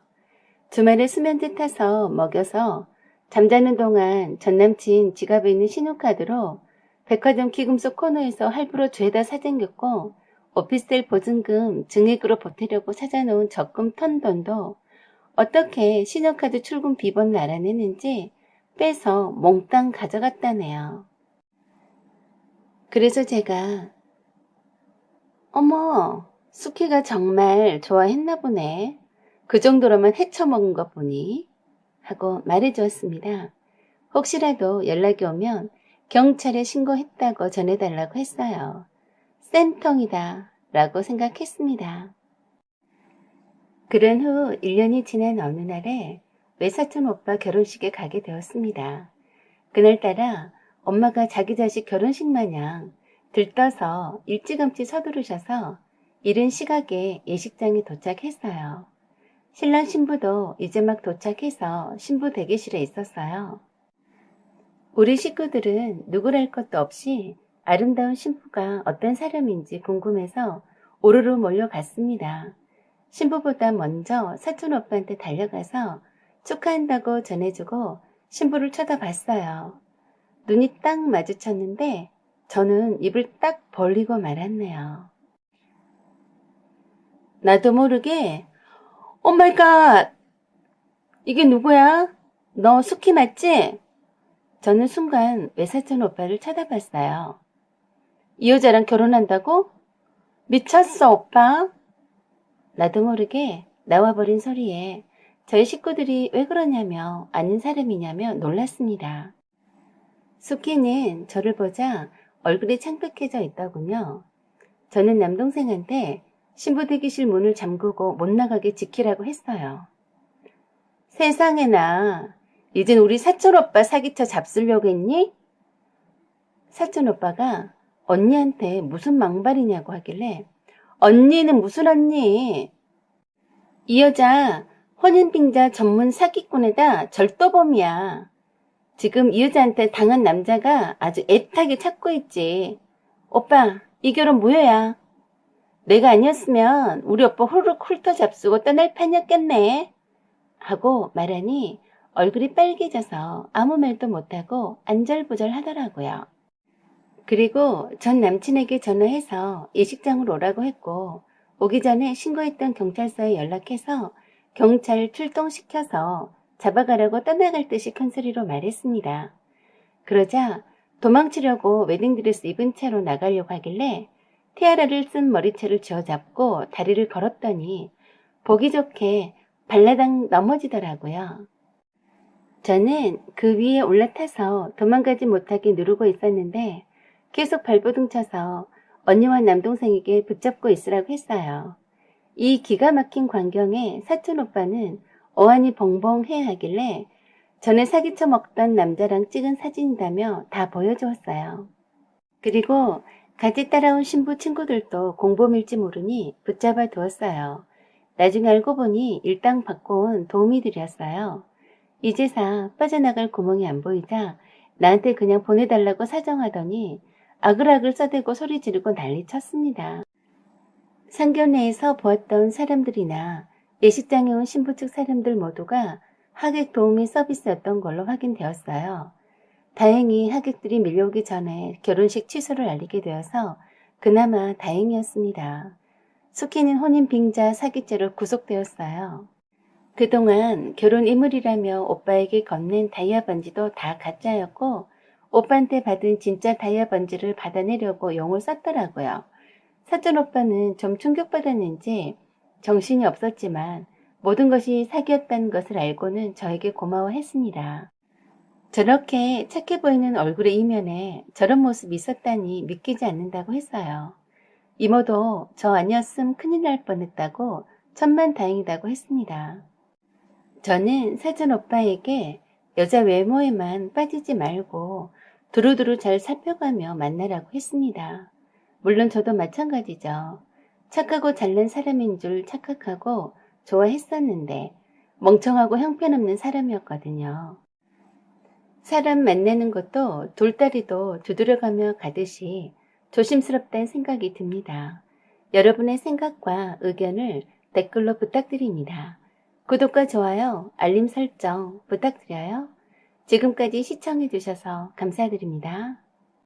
Speaker 1: 주말에 수면제 타서 먹여서 잠자는 동안 전남친 지갑에 있는 신용카드로 백화점 귀금속 코너에서 할부로 죄다 사재겼고 오피스텔 보증금 증액으로 보태려고 찾아놓은 적금 턴 돈도 어떻게 신용카드 출금 비번을 알아내는지 빼서 몽땅 가져갔다네요. 그래서 제가 어머 수키가 정말 좋아했나 보네. 그 정도로만 헤쳐먹은 것 보니 하고 말해주었습니다. 혹시라도 연락이 오면 경찰에 신고했다고 전해달라고 했어요. 쌤통이다 라고 생각했습니다. 그런 후 1년이 지난 어느 날에 외사촌 오빠 결혼식에 가게 되었습니다. 그날따라 엄마가 자기 자식 결혼식 마냥 들떠서 일찌감치 서두르셔서 이른 시각에 예식장에 도착했어요. 신랑 신부도 이제 막 도착해서 신부 대기실에 있었어요. 우리 식구들은 누구랄 것도 없이 아름다운 신부가 어떤 사람인지 궁금해서 오르르 몰려갔습니다. 신부보다 먼저 사촌 오빠한테 달려가서 축하한다고 전해주고 신부를 쳐다봤어요. 눈이 딱 마주쳤는데 저는 입을 딱 벌리고 말았네요. 나도 모르게 오마이갓! 이게 누구야? 너 수키 맞지? 저는 순간 외사촌 오빠를 쳐다봤어요. 이 여자랑 결혼한다고? 미쳤어 오빠? 나도 모르게 나와버린 소리에 저희 식구들이 왜 그러냐며 아는 사람이냐며 놀랐습니다. 수키는 저를 보자 얼굴이 창백해져 있더군요. 저는 남동생한테 신부 대기실 문을 잠그고 못 나가게 지키라고 했어요. 세상에나 이젠 우리 사촌 오빠 사기쳐 잡수려고 했니? 사촌 오빠가 언니한테 무슨 망발이냐고 하길래 언니는 무슨 언니? 이 여자 혼인빙자 전문 사기꾼에다 절도범이야. 지금 이 여자한테 당한 남자가 아주 애타게 찾고 있지. 오빠 이 결혼 무효야. 내가 아니었으면 우리 오빠 후루룩 훑어 잡수고 떠날 판이었겠네. 하고 말하니 얼굴이 빨개져서 아무 말도 못하고 안절부절 하더라고요. 그리고 전 남친에게 전화해서 예식장으로 오라고 했고 오기 전에 신고했던 경찰서에 연락해서 경찰 출동시켜서 잡아가라고 떠나갈 듯이 큰소리로 말했습니다. 그러자 도망치려고 웨딩드레스 입은 채로 나가려고 하길래 티아라를 쓴 머리채를 쥐어잡고 다리를 걸었더니 보기 좋게 발라당 넘어지더라고요. 저는 그 위에 올라타서 도망가지 못하게 누르고 있었는데 계속 발버둥 쳐서 언니와 남동생에게 붙잡고 있으라고 했어요. 이 기가 막힌 광경에 사촌 오빠는 어안이 벙벙해 하길래 전에 사기쳐 먹던 남자랑 찍은 사진이라며 다 보여주었어요. 그리고 같이 따라온 신부 친구들도 공범일지 모르니 붙잡아 두었어요. 나중에 알고 보니 일당 받고 온 도우미들이었어요. 이제사 빠져나갈 구멍이 안 보이자 나한테 그냥 보내달라고 사정하더니 아글아글 써대고 소리 지르고 난리 쳤습니다. 상견례에서 보았던 사람들이나 예식장에 온 신부 측 사람들 모두가 하객 도우미 서비스였던 걸로 확인되었어요. 다행히 하객들이 밀려오기 전에 결혼식 취소를 알리게 되어서 그나마 다행이었습니다. 숙희는 혼인 빙자 사기죄로 구속되었어요. 그동안 결혼 이물이라며 오빠에게 건넨 다이아 반지도 다 가짜였고 오빠한테 받은 진짜 다이아 반지를 받아내려고 용을 썼더라고요. 사촌 오빠는 좀 충격받았는지 정신이 없었지만 모든 것이 사기였다는 것을 알고는 저에게 고마워했습니다. 저렇게 착해 보이는 얼굴의 이면에 저런 모습이 있었다니 믿기지 않는다고 했어요. 이모도 저 아니었음 큰일 날 뻔했다고 천만다행이다고 했습니다. 저는 사촌 오빠에게 여자 외모에만 빠지지 말고 두루두루 잘 살펴가며 만나라고 했습니다. 물론 저도 마찬가지죠. 착하고 잘난 사람인 줄 착각하고 좋아했었는데 멍청하고 형편없는 사람이었거든요. 사람 만나는 것도 돌다리도 두드려가며 가듯이 조심스럽다는 생각이 듭니다. 여러분의 생각과 의견을 댓글로 부탁드립니다. 구독과 좋아요, 알림 설정 부탁드려요. 지금까지 시청해주셔서 감사드립니다.